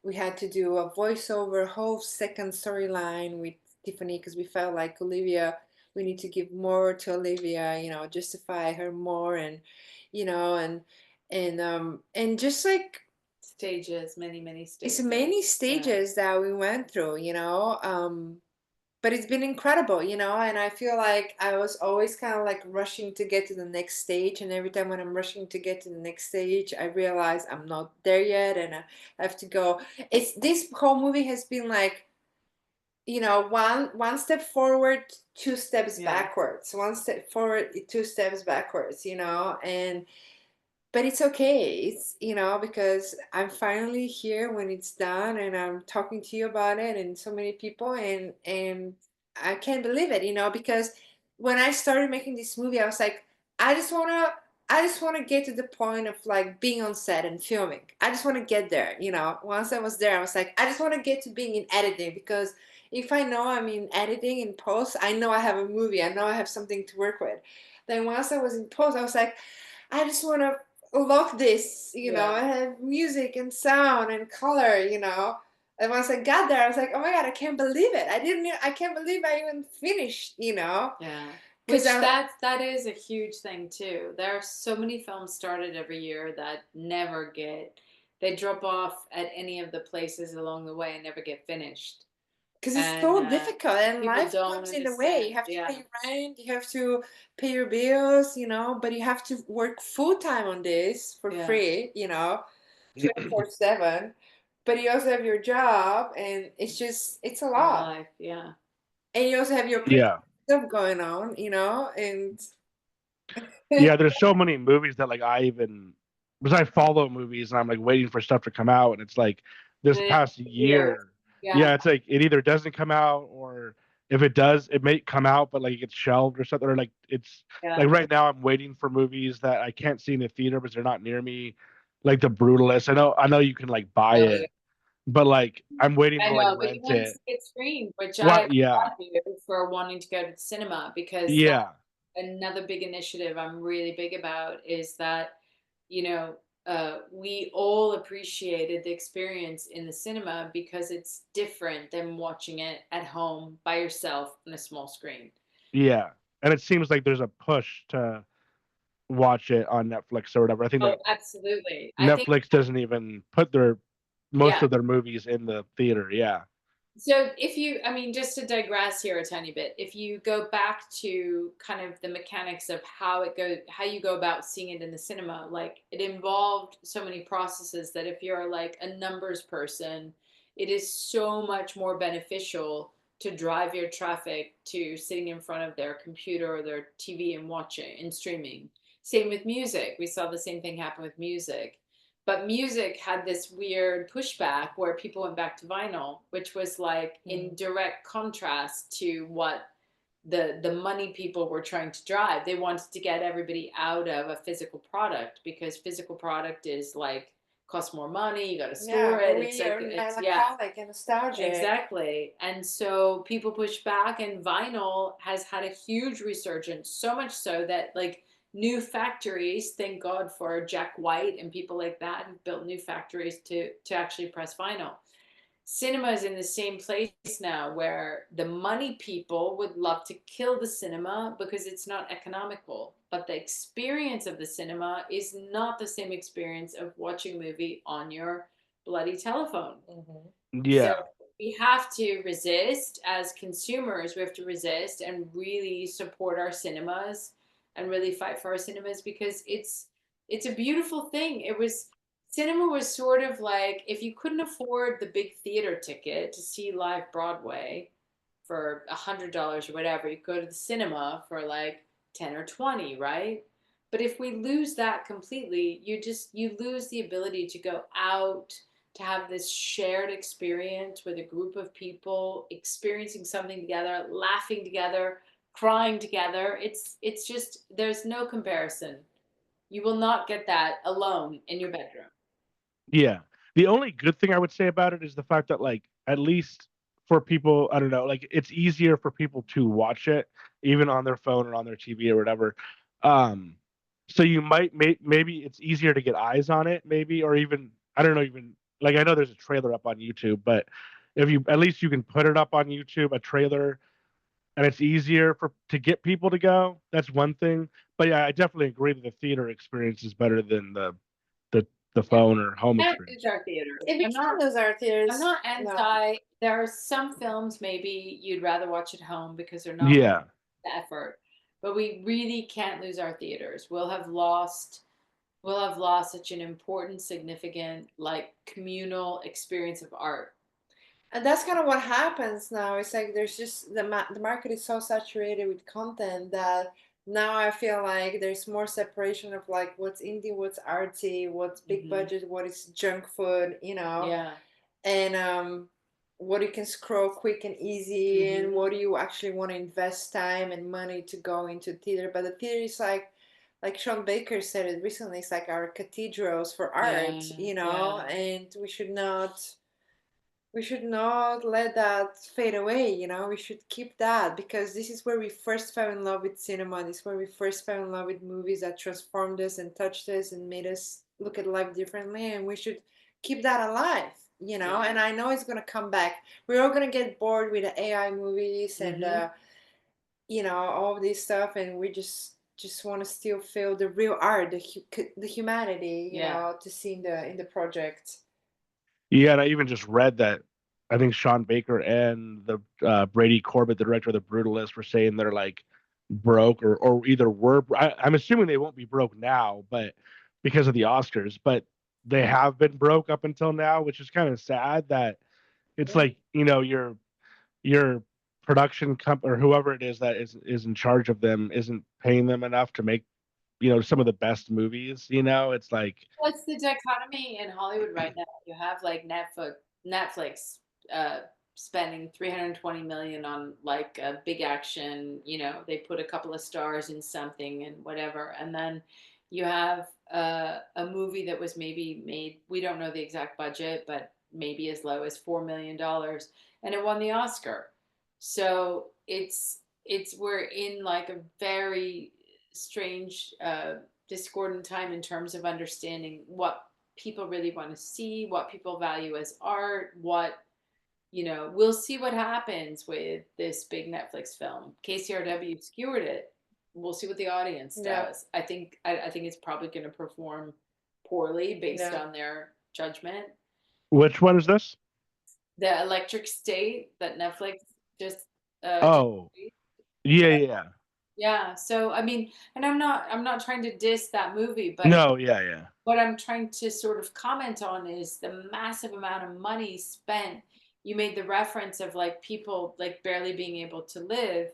we had to do a voiceover whole second storyline with Tiffany because we felt like Olivia, we need to give more to Olivia, justify her more. And and just like Stages, many it's stages. many Yeah. stages that we went through, but it's been incredible, you know, and I feel like I was always kind of like rushing to get to the next stage. And every time when I'm rushing to get to the next stage, I realize I'm not there yet and I have to go. It's this whole movie has been like, you know, one step forward, two steps backwards, one step forward, two steps backwards, you know, and but it's okay. It's, you know, because I'm finally here when it's done and I'm talking to you about it and so many people, and I can't believe it, you know, because when I started making this movie, I was like, I just want to I just want to get to the point of like being on set and filming. I just want to get there, you know. Once I was there, I was like, I just want to get to being in editing, because if I know I'm in editing in post, I know I have a movie. I know I have something to work with. Then once I was in post, I was like, I just want to love this, you know. I have music and sound and color, you know. And once I got there, I was like, oh my God, I can't believe it. I can't believe I even finished, you know. Yeah. Because Which that is a huge thing too. There are so many films started every year that never get, they drop off at any of the places along the way and never get finished. because it's so difficult and people life don't comes in the way. You have to pay rent, you have to pay your bills, you know, but you have to work full time on this for free, you know, 24/7. But you also have your job, and it's a lot. Life, yeah. And you also have your Yeah. stuff going on, you know, and Yeah, there's so many movies that like because I follow movies and I'm like waiting for stuff to come out, and it's like this past year, yeah, it's like it either doesn't come out, or if it does, it may come out, but like it gets shelved or something, or like it's like right now I'm waiting for movies that I can't see in the theater because they're not near me, like The Brutalist. I know you can like buy it, but like I'm waiting I to like know, but you rent want to it. see it screened, which I What? Yeah. applaud you for wanting to go to the cinema, because that's Yeah. another big initiative I'm really big about, is that, you know, we all appreciated the experience in the cinema because it's different than watching it at home by yourself on a small screen. Yeah. And it seems like there's a push to watch it on Netflix or whatever. I think Oh, that absolutely. I think, Netflix doesn't even put most of their movies in the theater. Yeah. so if you, I mean, just to digress here a tiny bit, if you go back to kind of the mechanics of how you go about seeing it in the cinema, like it involved so many processes that if you're like a numbers person, it is so much more beneficial to drive your traffic to sitting in front of their computer or their TV and watching and streaming. Same with music. We saw the same thing happen with music. But music had this weird pushback where people went back to vinyl, which was like in direct contrast to what the money people were trying to drive. They wanted to get everybody out of a physical product, because physical product is like costs more money, you got to store it. It's melancholic and nostalgic. Exactly. And so people push back, and vinyl has had a huge resurgence, so much so that like new factories, thank God for Jack White and people like that, who've built new factories to actually press vinyl. Cinema is in the same place now, where the money people would love to kill the cinema because it's not economical, but the experience of the cinema is not the same experience of watching a movie on your bloody telephone. Yeah. So we have to resist as consumers. We have to resist and really support our cinemas and really fight for our cinemas, because it's a beautiful thing. Cinema was sort of like, if you couldn't afford the big theater ticket to see live Broadway for $100 or whatever, you go to the cinema for like 10 or 20, right? But if we lose that completely, you lose the ability to go out, to have this shared experience with a group of people, experiencing something together, laughing together, crying together. It's just, there's no comparison. You will not get that alone in your bedroom. Yeah. The only good thing I would say about it is the fact that, like, at least for people, I don't know, like, it's easier for people to watch it even on their phone or on their TV or whatever. Um, so you might maybe it's easier to get eyes on it, maybe, or even I don't know, even like I know there's a trailer up on YouTube, but if you at least you can put it up on YouTube, a trailer, and it's easier to get people to go. That's one thing. But yeah, I definitely agree that the theater experience is better than the the phone or home Can't experience. lose our theaters. If we can't lose our theaters, I'm not no. anti. There are some films maybe you'd rather watch at home because they're not Yeah. the effort, but we really can't lose our theaters. We'll have lost such an important, significant, like communal experience of art. And that's kind of what happens now. It's like there's just the market is so saturated with content that now I feel like there's more separation of like what's indie, what's artsy, what's big budget, what is junk food, Yeah. and what you can scroll quick and easy, and what do you actually want to invest time and money to go into theater. But the theater is like Sean Baker said it recently, it's like our cathedrals for art, Yeah. and we should not let that fade away. We should keep that, because this is where we first fell in love with cinema. This is where we first fell in love with movies that transformed us and touched us and made us look at life differently, and we should keep that alive. Yeah. And I know it's going to come back. We're all going to get bored with the AI movies and all of this stuff, and we just want to still feel the real art, the humanity, Yeah. to see in the project. Yeah, and I even just read that I think Sean Baker and the Brady Corbett, the director of The Brutalist, were saying they're like broke or either I'm assuming they won't be broke now, but because of the Oscars, but they have been broke up until now, which is kind of sad that it's like, your production company or whoever it is that is in charge of them isn't paying them enough to make, some of the best movies, it's like, What's the dichotomy in Hollywood right now? You have like Netflix spending 320 million on like a big action, they put a couple of stars in something and whatever. And then you have a movie that was maybe made, we don't know the exact budget, but maybe as low as $4 million, and it won the Oscar. So we're in like a very strange discordant time in terms of understanding what people really want to see, what people value as art, we'll see what happens with this big Netflix film. KCRW skewered it. We'll see what the audience does. I think it's probably going to perform poorly based on their judgment. which one is this? The Electric State that Netflix just Oh, yeah. yeah. So I mean, and I'm not trying to diss that movie, but No, yeah. what I'm trying to sort of comment on is the massive amount of money spent. You made the reference of like people like barely being able to live,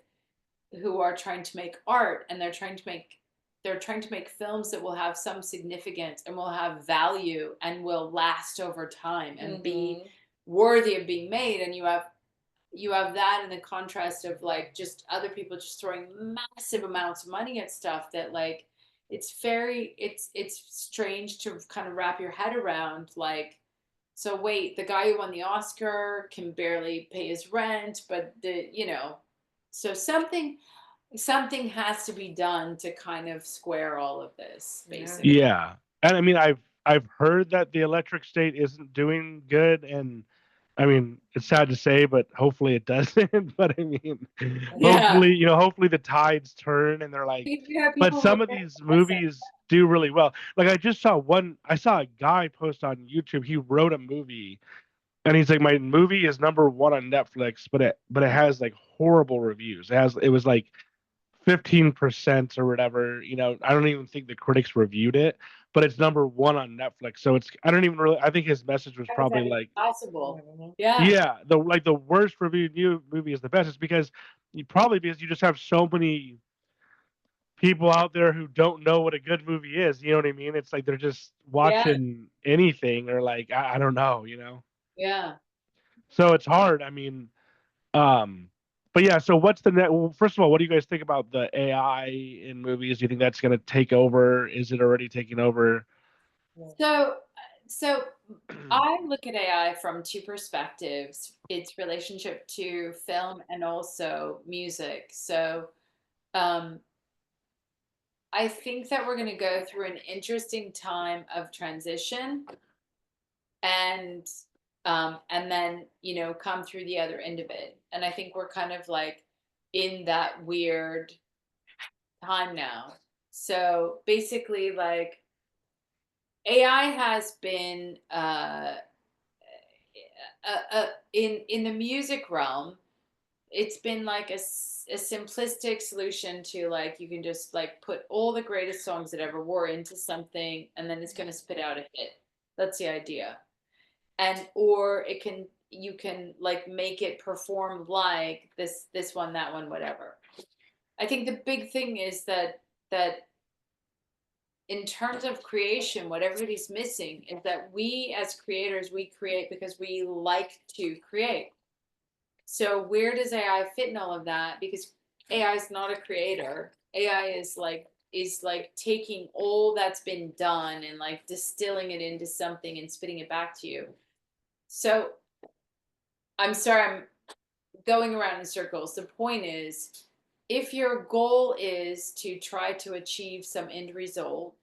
who are trying to make art, and they're trying to make films that will have some significance and will have value and will last over time and be worthy of being made. And you have that in the contrast of like just other people just throwing massive amounts of money at stuff that like it's strange to kind of wrap your head around. Like, so wait, the guy who won the Oscar can barely pay his rent, but so something has to be done to kind of square all of this, basically. Yeah. And I mean, I've heard that the Electric State isn't doing good, and I mean, it's sad to say, but hopefully it doesn't. But I mean, hopefully the tides turn and they're like, but some of these movies do really well. Like I saw a guy post on YouTube. He wrote a movie and he's like, my movie is #1 on Netflix, but it has like horrible reviews. It was like 15% or whatever. I don't even think the critics reviewed it, but it's #1 on Netflix. So I don't even really. I think his message was probably like, possible. Yeah. yeah, the worst reviewed new movie is the best. It's because you just have so many people out there who don't know what a good movie is. You know what I mean? It's like they're just watching anything or like I don't know. Yeah. So it's hard. I mean, but yeah. So what's the net? Well, first of all, what do you guys think about the AI in movies? Do you think that's going to take over? Is it already taking over? So I look at AI from two perspectives: its relationship to film and also music. So um, I think that we're going to go through an interesting time of transition, and then come through the other end of it. And I think we're kind of like in that weird time now. So basically, like AI has been in the music realm. It's been like a simplistic solution to, like, you can just like put all the greatest songs that ever were into something, and then it's going to spit out a hit. That's the idea. And or it can, you can like make it perform like this one, that one, whatever. I think the big thing is that in terms of creation, what everybody's missing is that we as creators, we create because we like to create. So where does AI fit in all of that? Because AI is not a creator. AI is like taking all that's been done and like distilling it into something and spitting it back to you. So I'm sorry, I'm going around in circles. The point is, if your goal is to try to achieve some end result,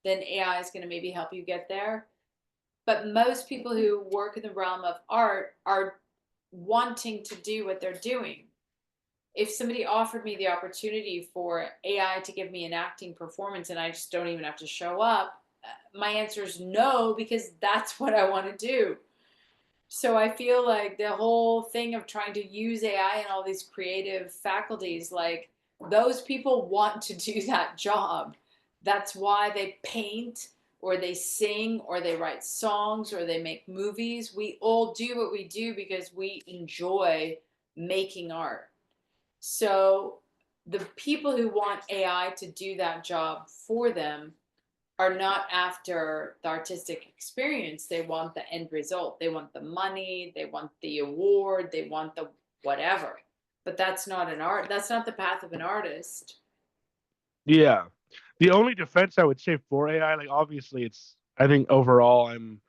then AI is going to maybe help you get there. But most people who work in the realm of art are wanting to do what they're doing. If somebody offered me the opportunity for AI to give me an acting performance and I just don't even have to show up, my answer is no, because that's what I want to do. So I feel like the whole thing of trying to use AI and all these creative faculties, like, those people want to do that job. That's why they paint or they sing or they write songs or they make movies. We all do what we do because we enjoy making art. So the people who want AI to do that job for them are not after the artistic experience. They want the end result. They want the money, they want the award, they want the whatever. But that's not an art. That's not the path of an artist. Yeah. The only defense I would say for AI, like obviously it's I think overall I'm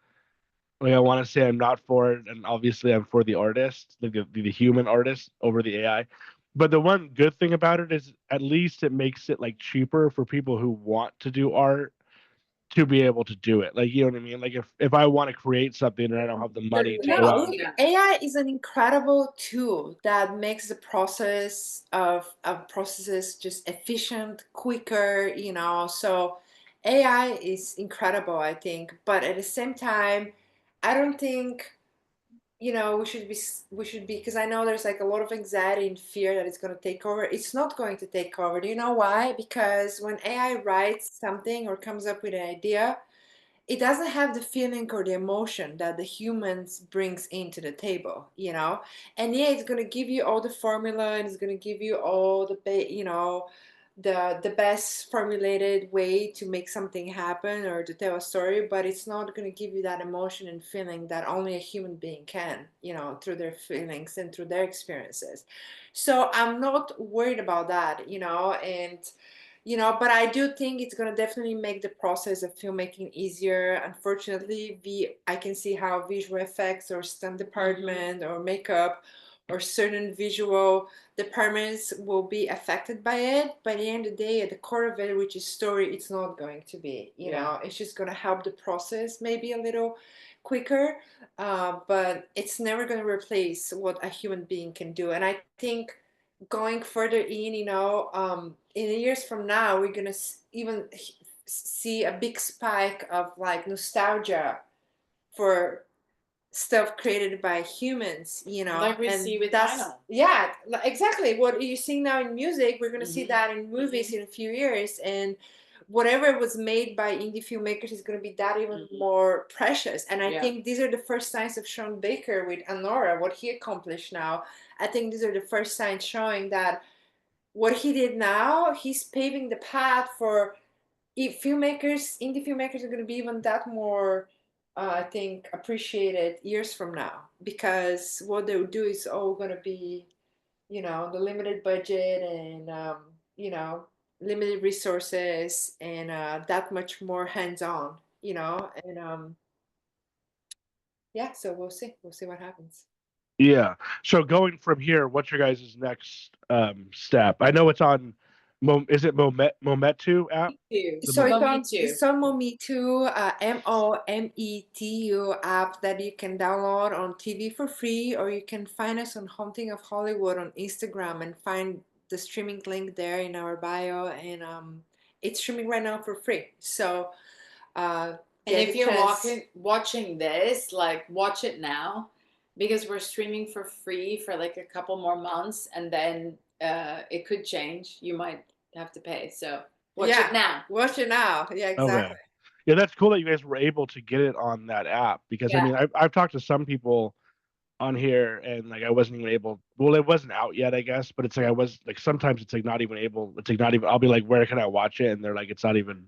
like I want to say I'm not for it, and obviously I'm for the artist, like the human artist over the AI. But the one good thing about it is at least it makes it like cheaper for people who want to do art to be able to do it. Like you know what I mean? Like if I want to create something and I don't have the money to go No, out. look, AI is an incredible tool that makes the process of processes just efficient, quicker, you know. So AI is incredible, I think. But at the same time, I don't think, you know, we should be, because I know there's like a lot of anxiety and fear that it's going to take over. It's not going to take over. Do you know why? Because when AI writes something or comes up with an idea, it doesn't have the feeling or the emotion that the humans brings into the table, you know. And yeah, it's going to give you all the formula and it's going to give you all the you know, the best formulated way to make something happen or to tell a story, but it's not going to give you that emotion and feeling that only a human being can, you know, through their feelings and through their experiences. So I'm not worried about that, you know. And you know, but I do think it's going to definitely make the process of filmmaking easier. Unfortunately, I can see how visual effects or stunt department or makeup or certain visual departments will be affected by it. By the end of the day, at the core of it, which is story, it's not going to be, you know, it's just going to help the process maybe a little quicker, but it's never going to replace what a human being can do. And I think going further in, you know, in years from now, we're gonna even see a big spike of like nostalgia for stuff created by humans, you know, Like we and see with that's vinyl. yeah, exactly what you see now in music. We're gonna see that in movies in a few years, and whatever was made by indie filmmakers is going to be that even more precious. And I think these are the first signs of Sean Baker with Anora, what he accomplished now. I think these are the first signs showing that what he did now, he's paving the path for filmmakers, indie filmmakers are going to be even that more, I think, appreciated years from now, because what they'll do is all going to be, you know, the limited budget and, you know, limited resources and that much more hands-on, you know, and yeah, so we'll see what happens. Yeah. So going from here, what's your guys' next step? I know it's on is it Mometu app? So it's on Mometu, Mometu app that you can download on TV for free, or you can find us on Haunting of Hollywood on Instagram and find the streaming link there in our bio, and it's streaming right now for free. So And get if the you're chance. watching this, like watch it now, because we're streaming for free for like a couple more months, and then it could change. You might have to pay. So watch Yeah, it now. watch it now. Yeah, Okay. exactly. Yeah, that's cool that you guys were able to get it on that app because I Yeah. mean I've talked to some people on here and like I wasn't even able. Well, it wasn't out yet, I guess, but it's like I was like sometimes it's like not even able. It's like not even. I'll be like, where can I watch it? And they're like, it's not even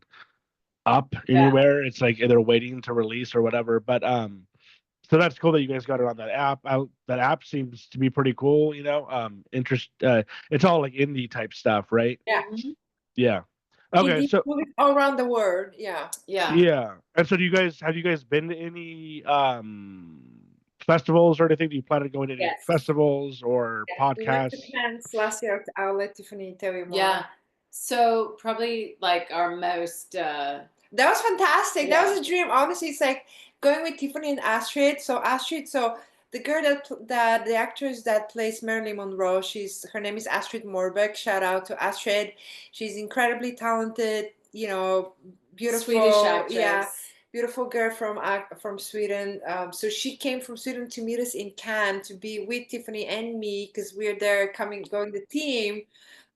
up Yeah. anywhere. It's like they're waiting to release or whatever. But so that's cool that you guys got it on that app. That app seems to be pretty cool. You know, it's all like indie type stuff, right? Yeah. Mhm. Yeah. Okay, Indie so movies all around the world. Yeah. Yeah. yeah. And so do you guys have you guys been to any festivals or anything? Do you plan to go to any Yes. festivals or Yeah. We went to podcasts? Cannes last year. I'll let Tiffany tell you more. Yeah. So probably like our most That was fantastic. That was a dream. Honestly, it's like going with Tiffany and Astrid. So Astrid, so the girl that the actress that plays Marilyn Monroe, her name is Astrid Morbeck. Shout out to Astrid. She's incredibly talented. You know, beautiful. Swedish actress. Yeah, beautiful girl from Sweden. So she came from Sweden to meet us in Cannes to be with Tiffany and me because we're there going the team.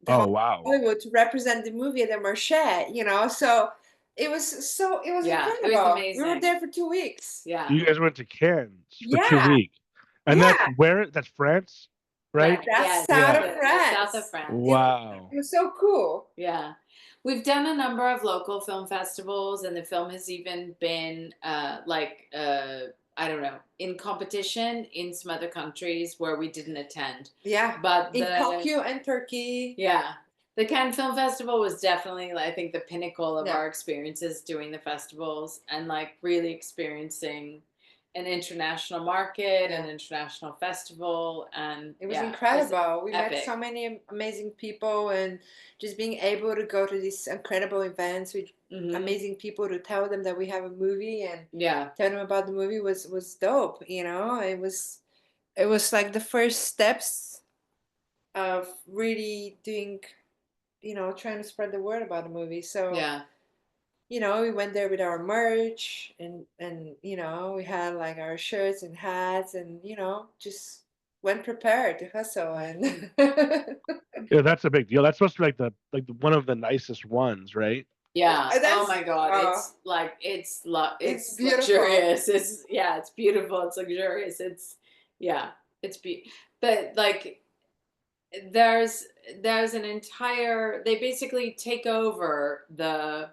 Oh wow. Hollywood to represent the movie at the Marché, you know. So it was Yeah, it was incredible. We were amazing. there for 2 weeks. Yeah. You guys went to Cannes for 2 Yeah. weeks. And that's Yeah. where? That's France, right? That's Yes, south Yeah. of France. South of France. Wow. It was so cool. Yeah. We've done a number of local film festivals, and the film has even been I don't know, in competition in some other countries where we didn't attend. Yeah. But In Tokyo and Turkey. Yeah. The Cannes Film Festival was definitely, I think, the pinnacle of Yeah. our experiences doing the festivals, and like really experiencing an international market, an international festival, and It was yeah, incredible. We met epic. so many amazing people, and just being able to go to these incredible events with Mhm. amazing people to tell them that we have a movie and Yeah. tell them about the movie was dope. You know, it was like the first steps of really doing, you know, trying to spread the word about the movie. So Yeah. you know, we went there with our merch and you know, we had like our shirts and hats and you know, just went prepared to hustle and Yeah, that's a big deal. That's supposed to be one of the nicest ones, right? Yeah. Oh That's my God. It's like it's beautiful. luxurious. It's beautiful. It's luxurious. But like there's an entire, they basically take over the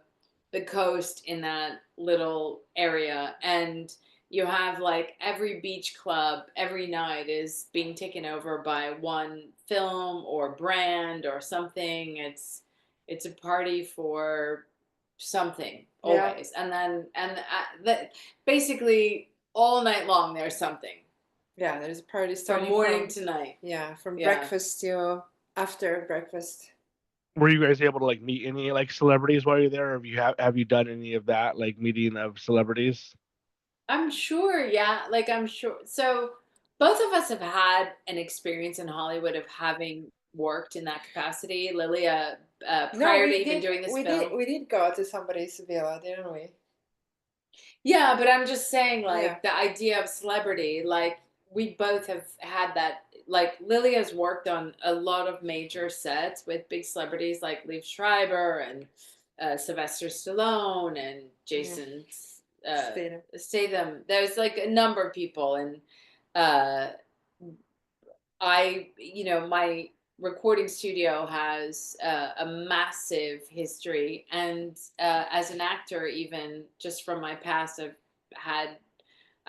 coast in that little area, and you have like every beach club every night is being taken over by one film or brand or something. It's a party for something always. And then basically all night long there's something. Yeah, there's a party starting from morning to night. Yeah, from breakfast till after breakfast. Were you guys able to like meet any like celebrities while you're there? Or have you done any of that, like meeting of celebrities? I'm sure, yeah. Like I'm sure. So both of us have had an experience in Hollywood of having worked in that capacity. Lilia, prior to even doing this film. We did go to somebody's villa, didn't we? Yeah, but I'm just saying, like, the idea of celebrity, like, we both have had that. Like, Lilia's worked on a lot of major sets with big celebrities like Liev Schreiber and Sylvester Stallone and Jason Statham. There's like a number of people, and uh, my recording studio has a massive history, and as an actor, even just from my past,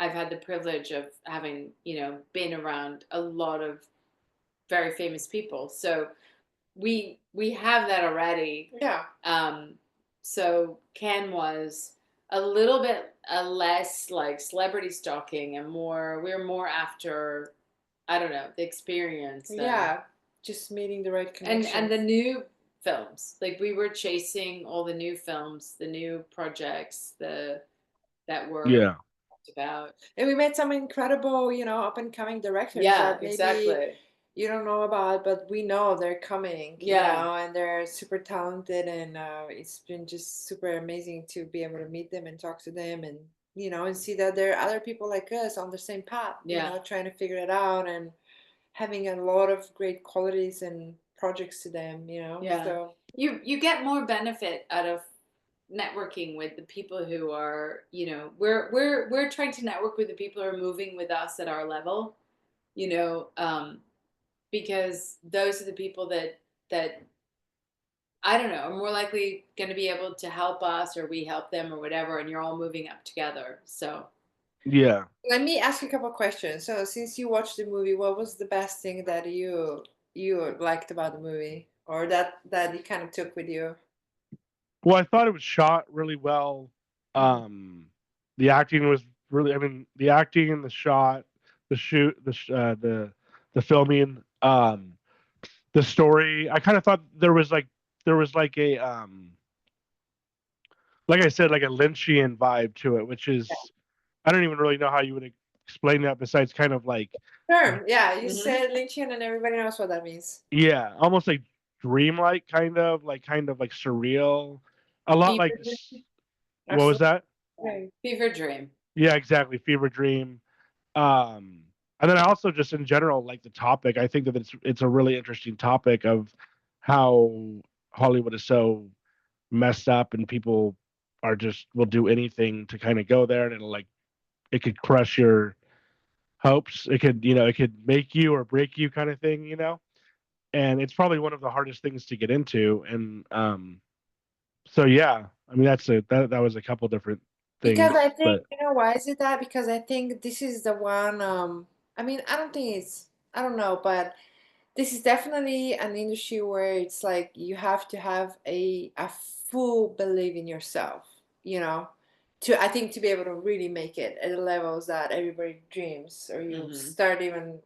I've had the privilege of having been around a lot of very famous people. So we have that already. Yeah. So Ken was a little bit less like celebrity stalking, and we're more after, I don't know, the experience. Yeah, just meeting the right connection. And the new films. Like we were chasing all the new films, the new projects, that were talked about. And we met some incredible, up and coming directors. Yeah, that maybe, exactly. you don't know about, but we know they're coming, and they're super talented, and it's been just super amazing to be able to meet them and talk to them, and and see that there are other people like us on the same path, trying to figure it out and having a lot of great qualities and projects to them, so you get more benefit out of networking with the people who are, we're trying to network with the people who are moving with us at our level, because those are the people that I don't know, are more likely going to be able to help us, or we help them, or whatever, and you're all moving up together. So yeah. Let me ask you a couple of questions. So since you watched the movie, what was the best thing that you liked about the movie, or that you kind of took with you? Well, I thought it was shot really well. The acting was really, I mean, the acting and the shot, the shoot, the filming, the story. I kind of thought there was like a like I said, like a Lynchian vibe to it, which is I don't even really know how you would explain that besides kind of like Sure. Yeah, you said Lynchian, and everybody knows what that means. yeah, almost like dreamlike, kind of like surreal, a lot Fever like dream. what was that? Fever dream. Yeah, exactly, fever dream. Um, and then I also just in general like the topic. I think that it's a really interesting topic of how Hollywood is so messed up and people are just will do anything to kind of go there, and it'll like it could crush your hopes. It could, it could make you or break you kind of thing, and it's probably one of the hardest things to get into. And so yeah, I mean that was a couple different things, Because I think, but why is it that? Because I think this is the one, I mean, I don't know, but this is definitely an industry where it's like you have to have a full belief in yourself, to I think to be able to really make it at the levels that everybody dreams, or you start even,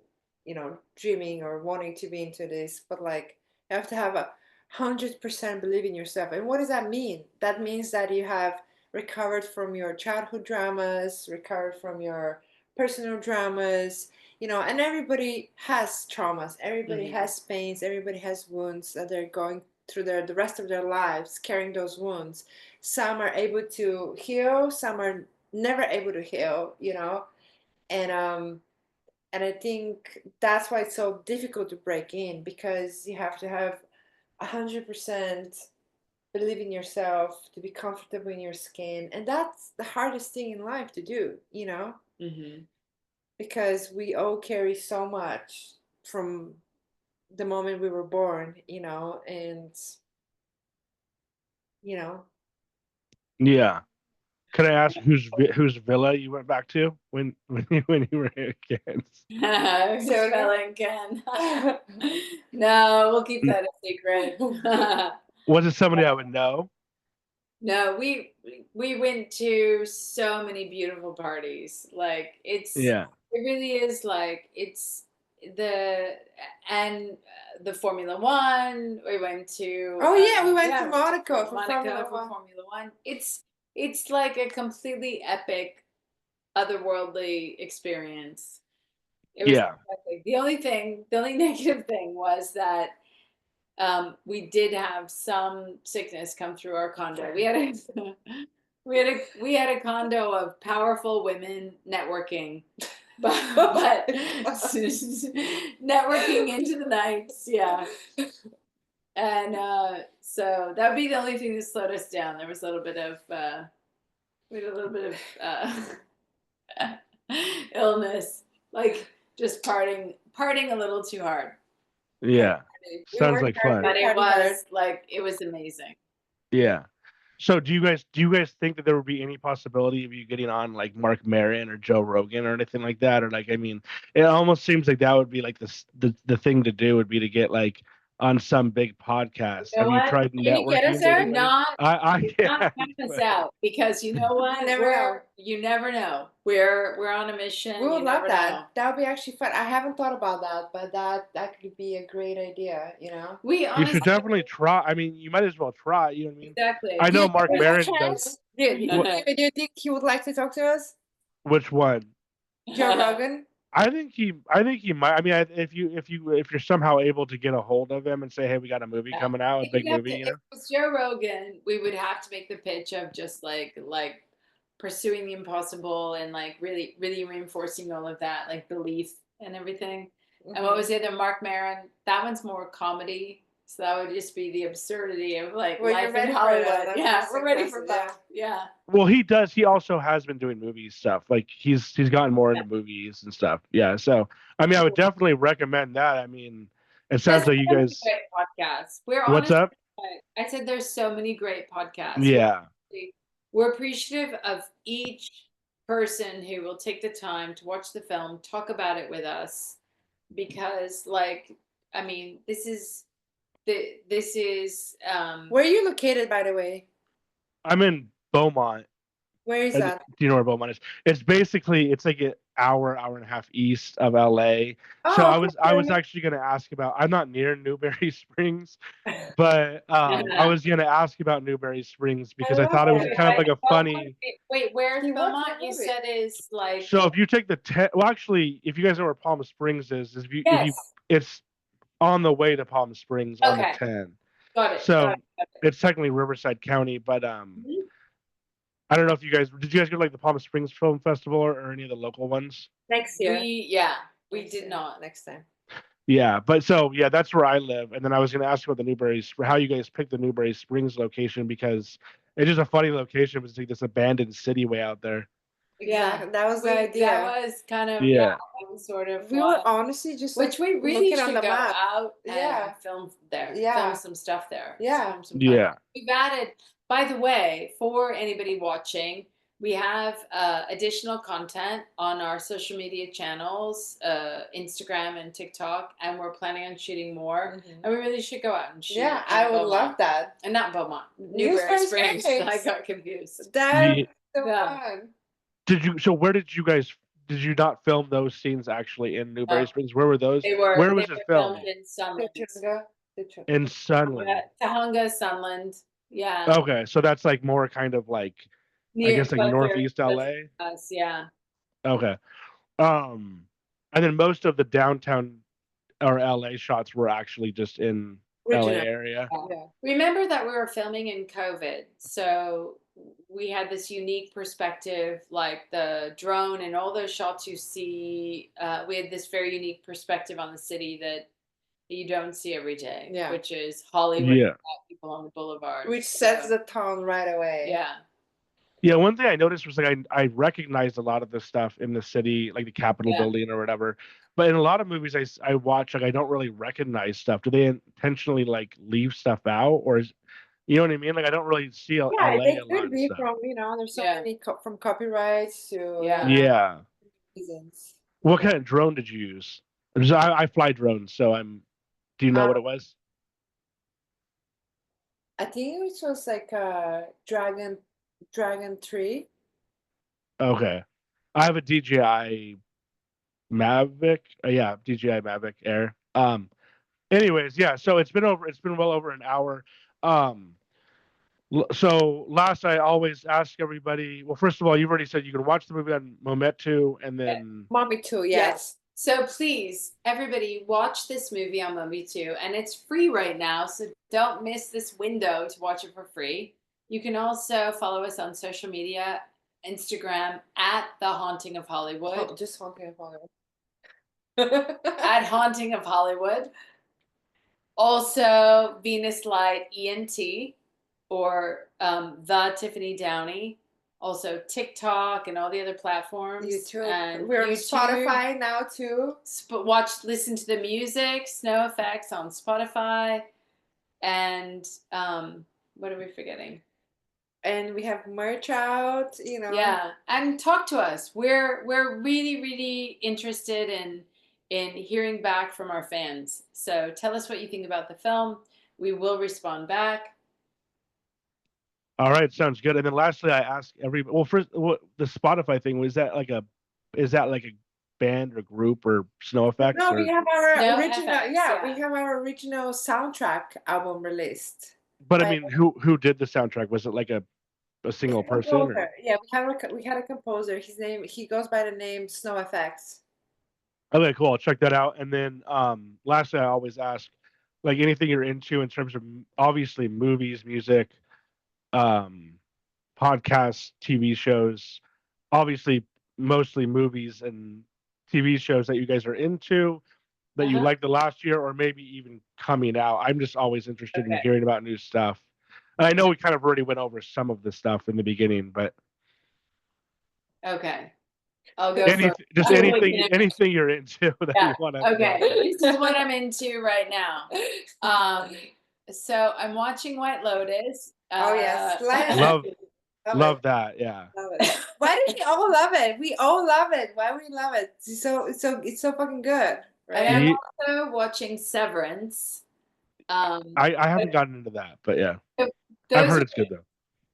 dreaming or wanting to be into this. But like you have to have 100% believe in yourself. And what does that mean? That means that you have recovered from your childhood dramas, recovered from your personal dramas, and everybody has traumas, everybody has pains, everybody has wounds that they're going through the rest of their lives carrying those wounds. Some are able to heal, some are never able to heal, and and I think that's why it's so difficult to break in, because you have to have 100% believe in yourself, to be comfortable in your skin, and that's the hardest thing in life to do, because we all carry so much from the moment we were born, and you know. yeah. Could I ask whose villa you went back to when you were kids? So Ken. No, we'll keep that a secret. Was it somebody I would know? No, we went to so many beautiful parties. Like it really is like it's the and the Formula One. We went to oh yeah, we went to Monaco for Formula One. It's like a completely epic, otherworldly experience. It was epic. The only negative thing was that we did have some sickness come through our condo. We had a condo of powerful women networking, but networking into the nights, yeah. And so that would be the only thing that slowed us down. There was a little bit of illness, like just partying a little too hard. Yeah. Sounds like fun. But it was amazing. Yeah. So do you guys think that there would be any possibility of you getting on like Mark Maron or Joe Rogan or anything like that? Or like, I mean, it almost seems like that would be like the thing to do would be to get like on some big podcast. You know Have you tried Can you get us networking? there? I Not count us out, because you know what? You never know. We're on a mission. We would love that. That would be actually fun. I haven't thought about that, but that could be a great idea, You should definitely try. I mean, you might as well try. You know what I mean? Exactly. I know Mark Maron does. Do you think he would like to talk to us? Which one? Joe Rogan? I think he might. I mean, if you're somehow able to get a hold of him and say, hey, we got a movie coming out, a big movie, if it was Joe Rogan, we would have to make the pitch of just like pursuing the impossible and like really really reinforcing all of that like belief and everything. And what was the other, Mark Maron? That one's more comedy. So that would just be the absurdity of like life in Hollywood. Yeah, we're ready for both. Yeah. Well, he does. He also has been doing movie stuff. Like he's gotten more into movies and stuff. Yeah. So I mean, I would definitely recommend that. I mean, it sounds like you guys. Great podcasts. We're What's honestly, up? I said there's so many great podcasts. Yeah. We're appreciative of each person who will take the time to watch the film, talk about it with us, because like I mean, this is Where are you located, by the way? I'm in Beaumont. Where is that? Do you know where Beaumont is? It's like an hour and a half east of LA. So I was actually going to ask about. I'm not near Newberry Springs, but I was going to ask about Newberry Springs because I thought it was kind of like a funny. Wait, where's Beaumont? You said is like. So if you take the well, actually, if you guys know where Palm Springs is, if you it's on the way to Palm Springs on the 10. Got it. So it's technically Riverside County, but I don't know if you guys did. You guys go to like the Palm Springs Film Festival or any of the local ones? Next year. We did not. Next time. Yeah, but so yeah, that's where I live. And then I was going to ask you about how you guys picked the Newberry Springs location because it's just a funny location. It's like this abandoned city way out there. Yeah, that was the idea. That was kind of sort of. We were honestly just which we really should go out and yeah. film there. Yeah, film some stuff there. Yeah, yeah. We've added. By the way, for anybody watching, we have additional content on our social media channels, Instagram and TikTok, and we're planning on shooting more. And we really should go out and shoot. Yeah, I would love that. And not Beaumont, Newberry Springs. I got confused. That's so fun. So where did you not film those scenes actually in Newberry Springs? Where were those? Where was it filmed? In Sunland. In Sunland. Tahunga, Sunland. Yeah. Okay, so that's like more kind of like I guess like northeast LA. Yeah. Okay. And then most of the downtown or LA shots were actually just in LA area. Yeah. Remember that we were filming in COVID, so we had this unique perspective, like the drone and all those shots you see. We had this very unique perspective on the city that you don't see every day, which is Hollywood, people on the boulevard, which sets the tone right away. Yeah, one thing I noticed was like I recognized a lot of the stuff in the city, like the Capitol building or whatever. But in a lot of movies I watch, like I don't really recognize stuff. Do they intentionally like leave stuff out, or is you know what I mean? Like I don't really see LA they a lot could of be stuff. from there's so many from copyrights to reasons. What kind of drone did you use? I fly drones, so do you know what it was? I think it was like a Dragon 3. Okay. I have a DJI Mavic. DJI Mavic Air. Anyways, so it's been well over an hour. So last I always ask everybody, well, first of all, you've already said you can watch the movie on Mometu and then Mometu, yes. So please, everybody, watch this movie on Mometu, and it's free right now, so don't miss this window to watch it for free. You can also follow us on social media, Instagram at The Haunting of Hollywood. Just Haunting of Hollywood. At Haunting of Hollywood. Also, Venus Light ENT or The Tiffany Downey. Also TikTok and all the other platforms. YouTube. And we're on Spotify now too. Listen to the music, Snow Effects on Spotify. And what are we forgetting? And we have merch out, Yeah, and talk to us. We're really, really interested in hearing back from our fans. So tell us what you think about the film. We will respond back. All right, sounds good. And then lastly, I ask everybody. Well, first, the Spotify thing is that like a band or group or Snow Effects? No, we have our original. FX, we have our original soundtrack album released. But I mean, who did the soundtrack? Was it like a single person? Yeah, we had a composer. He goes by the name Snow Effects. Okay, cool. I'll check that out. And then lastly, I always ask like anything you're into in terms of obviously movies, music, um, podcasts, TV shows, obviously mostly movies and TV shows that you guys are into that you Uh-huh. like the last year or maybe even coming out. I'm just always interested in Okay. hearing about new stuff. And I know we kind of already went over some of the stuff in the beginning, but Okay. I'll go first. just I'm looking at- anything you're into that Yeah. you want to Okay. know. This is what I'm into right now. So I'm watching White Lotus. Oh, yes. Love that. Yeah. Love it. Why did we all love it? We all love it. Why we love it? It's so fucking good. Right? And I'm Ye- also watching Severance. I haven't gotten into that, but yeah. those I've heard are- it's good though.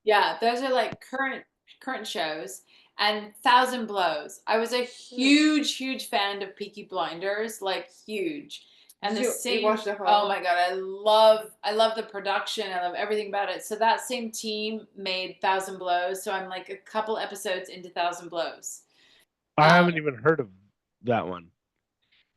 Yeah, those are like current shows. And Thousand Blows. I was a huge fan of Peaky Blinders, like huge. And Did the you same. watch the whole? Oh my god, I love the production. I love everything about it. So that same team made Thousand Blows. So I'm like a couple episodes into Thousand Blows. I haven't even heard of that one.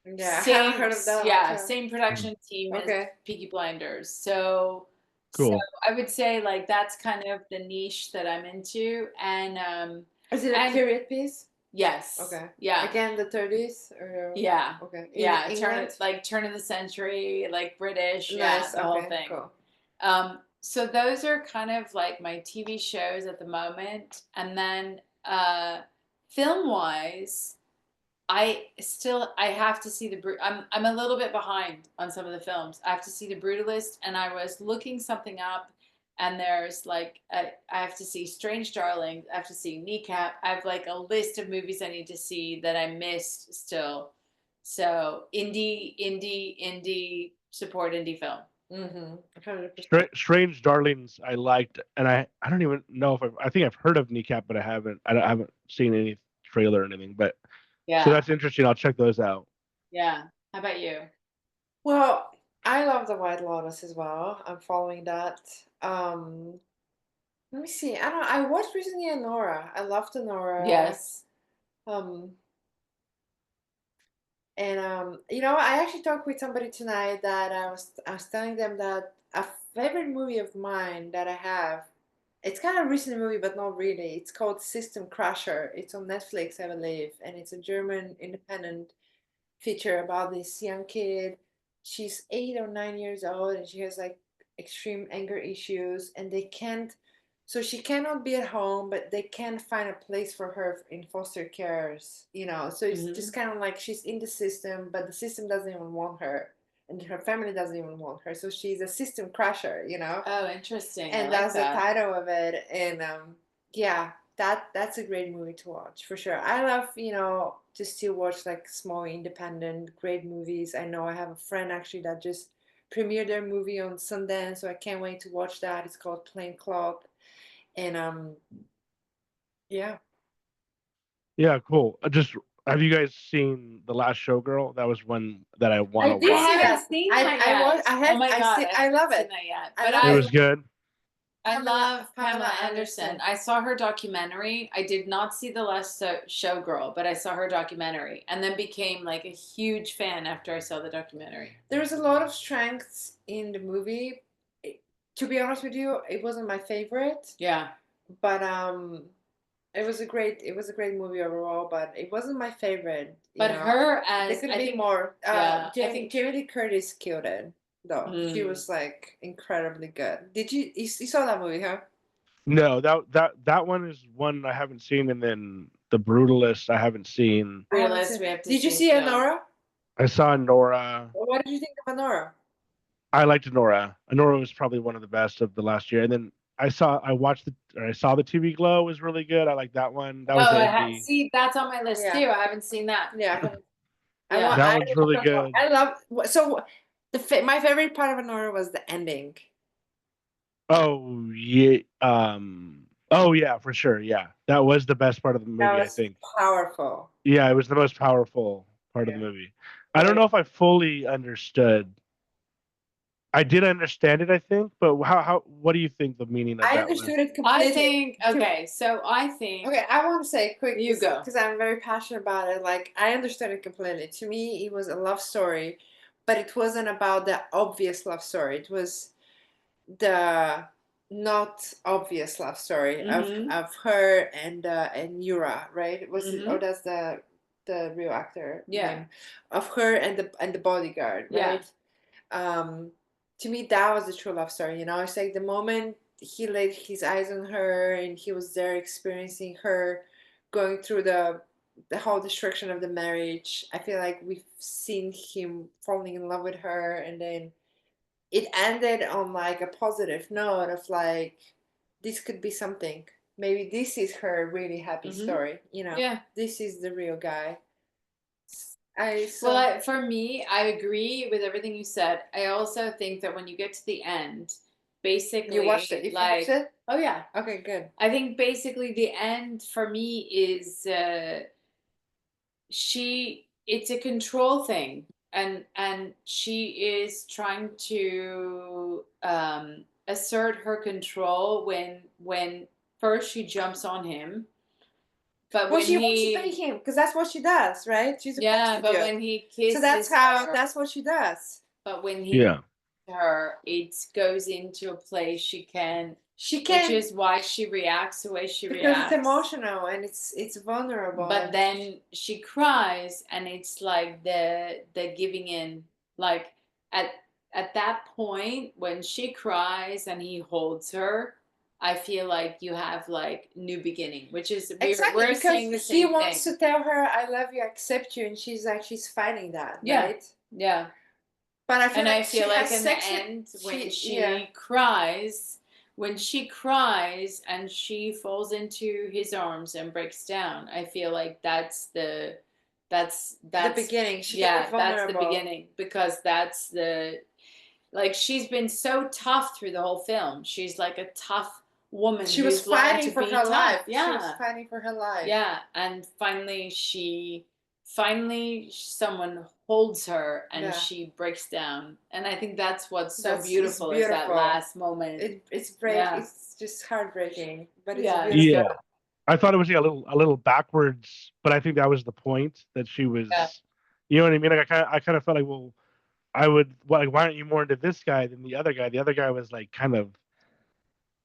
Yeah, I haven't heard of that. Yeah, one too. same production team as Peaky Blinders. So Cool. So I would say like that's kind of the niche that I'm into. And Is it a period piece? Yes. Okay. Yeah. Again, the 30s? Or... Yeah. Okay. Yeah. Turn of the century, like British. Nice. Yeah. The whole thing. Cool. So those are kind of like my TV shows at the moment. And then film wise, I have to see I'm a little bit behind on some of the films. I have to see The Brutalist, and I was looking something up, and there's like I have to see Strange Darling, I have to see Kneecap. I have like a list of movies I need to see that I missed still. So indie support indie film. Mm-hmm. Strange Darlings I liked, and I don't even know if I think I've heard of Kneecap, but I haven't seen any trailer or anything. But yeah, so that's interesting. I'll check those out. Yeah. How about you? Well, I love the White Lotus as well. I'm following that. Let me see. I watched recently Nora. I loved Nora. Yes. And I actually talked with somebody tonight that I was telling them that a favorite movie of mine that I have, it's kind of a recent movie, but not really. It's called System Crasher. It's on Netflix, I believe, and it's a German independent feature about this young kid. She's 8 or 9 years old, and she has like extreme anger issues, and so she cannot be at home, but they can't find a place for her in foster cares, So it's just kind of like she's in the system, but the system doesn't even want her, and her family doesn't even want her. So she's a system crasher, Oh, interesting. And that's the title of it. And yeah, that's a great movie to watch for sure. I love, to still watch like small independent great movies. I know I have a friend actually that just premiered their movie on Sundance, so I can't wait to watch that. It's called Plain Cloth. And yeah. Yeah, cool. Have you guys seen The Last Showgirl? That was one that I want to watch. I haven't seen that yet. Oh my god, I love it. But it was good. I love Pamela Anderson. I saw her documentary. I did not see The Last Showgirl, but I saw her documentary and then became like a huge fan after I saw the documentary. There's a lot of strengths in the movie. To be honest with you, it wasn't my favorite. Yeah. But it was a great movie overall, but it wasn't my favorite. But her as there could be more. I Jamie Lee Curtis killed it though. She was like incredibly good. Did you saw that movie, huh? No, that one is one I haven't seen, and then The Brutalist I haven't seen. Brutalist, we have to Did you see Nora? I saw Nora. What did you think of Nora? I liked Nora. Nora was probably one of the best of the last year. And then I saw the TV Glow was really good. I like that one. That was see, that's on my list too. I haven't seen that. Yeah. That one's really good. I love my favorite part of Nora was the ending. Oh yeah. Oh yeah, for sure. Yeah, that was the best part of the movie. I think powerful. Yeah, it was the most powerful part of the movie. I don't know if I fully understood I did understand it, I think, but what do you think the meaning of I that was? understood it completely. I think, okay, so I think, Okay, I want to say quick. You go. Because I'm very passionate about it. Like, I understood it completely. To me, it was a love story, but it wasn't about the obvious love story. It was the not obvious love story Mhm. of her and Yura, right? Was it? Mhm. Oh, that's the real actor Yeah. name of her and the bodyguard, Yeah. right? To me, that was the true love story. You know, it's like the moment he laid his eyes on her and he was there experiencing her going through the whole destruction of the marriage. I feel like we've seen him falling in love with her, and then it ended on like a positive note of like, this could be something. Maybe this is her really happy Mhm. story. You know, Yeah. this is the real guy. Well, for me, I agree with everything you said. I also think that when you get to the end, basically, you watched it. You like, watched it? oh yeah, Okay, good. I think basically the end for me is it's a control thing, and she is trying to assert her control when first she jumps on him, but Well, when she wants to he date him because that's what she does, right? She's a yeah, but prostitute. when he kisses So that's what she does. but when he Yeah. her, it goes into a place she can, She which can is why she reacts the way she because reacts. it's emotional and it's vulnerable. But and then she cries, and it's like the giving in. Like at at that point when she cries and he holds her, I feel like you have like new beginning, which is exactly we're because saying the he same wants thing. to tell her I love you, I accept you, and she's like she's fighting that, Yeah. right? Yeah. But I feel And like I feel she like has in the sex end, when she yeah. cries, when she cries and she falls into his arms and breaks down, I feel like that's the beginning. She can yeah, be that's the vulnerable. beginning, because that's the, like, she's been so tough through the whole film. She's like a tough woman. She was who's learned fighting to for be her tough. life. Yeah. She was fighting for her life. Yeah, and finally someone holds her and Yeah. she breaks down. And I think that's what's so It's beautiful is that beautiful. last moment. It's Yeah. It's just heartbreaking, but it's Yeah, beautiful. Yeah. I thought it was a little backwards, but I think that was the point that she was. Yeah. You know what I mean? Like I kind of felt like, well, like, why aren't you more into this guy than the other guy? The other guy was like kind of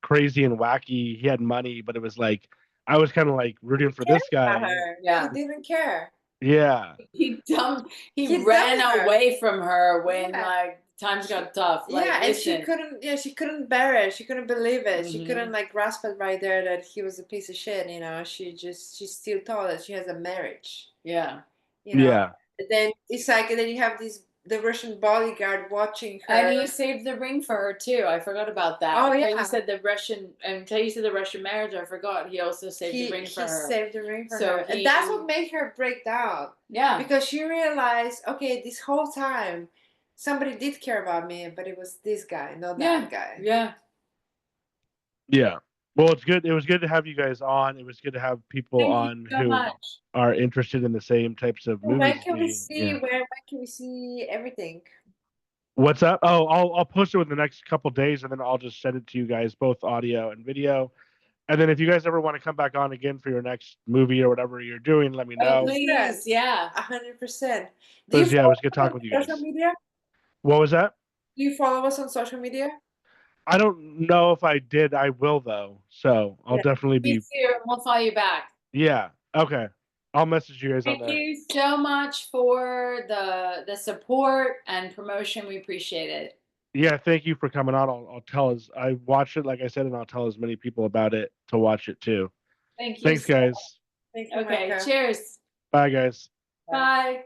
crazy and wacky. He had money, but it was like I was kind of like rooting for this guy. Her. Yeah. He didn't care. Yeah. He He ran dumped her. away from her when Yeah. like times got tough. Like, yeah, and listen. she couldn't bear it. She couldn't believe it. She Mhm. couldn't like grasp it right there that he was a piece of shit, you know. She still thought that she has a marriage. Yeah. You know. Yeah. And then it's like, and then you have the Russian bodyguard watching her. And he saved the ring for her too. I forgot about that. Oh, Until yeah. you said the Russian, until you said the Russian marriage, I forgot. He also saved the ring for her. He saved the ring for So her. And that's what made her break down. Yeah. Because she realized, okay, this whole time somebody did care about me, but it was this guy, not that guy. Yeah. Yeah. Well, it's good. It was good to have you guys on. It was good to have people Thank on you so who much. are interested in the same types of When movies. can we Yeah. see when can we see everything? What's up? Oh, I'll post it in the next couple days, and then I'll just send it to you guys, both audio and video. And then if you guys ever want to come back on again for your next movie or whatever you're doing, let me know. Please, yeah. 100%. But yeah, it was good talking with you guys. Social media? What was that? Do you follow us on social media? I don't know if I did. I will though. So I'll definitely be. Me too. We'll follow you back. Yeah. Okay. I'll message you guys on Thank there. you so much for the support and promotion. We appreciate it. Yeah, thank you for coming on. I'll tell us. I watched it, like I said, and I'll tell as many people about it to watch it too. Thank you. Thanks, guys. Thank you, Okay. Micah. Cheers. Bye, guys. Bye.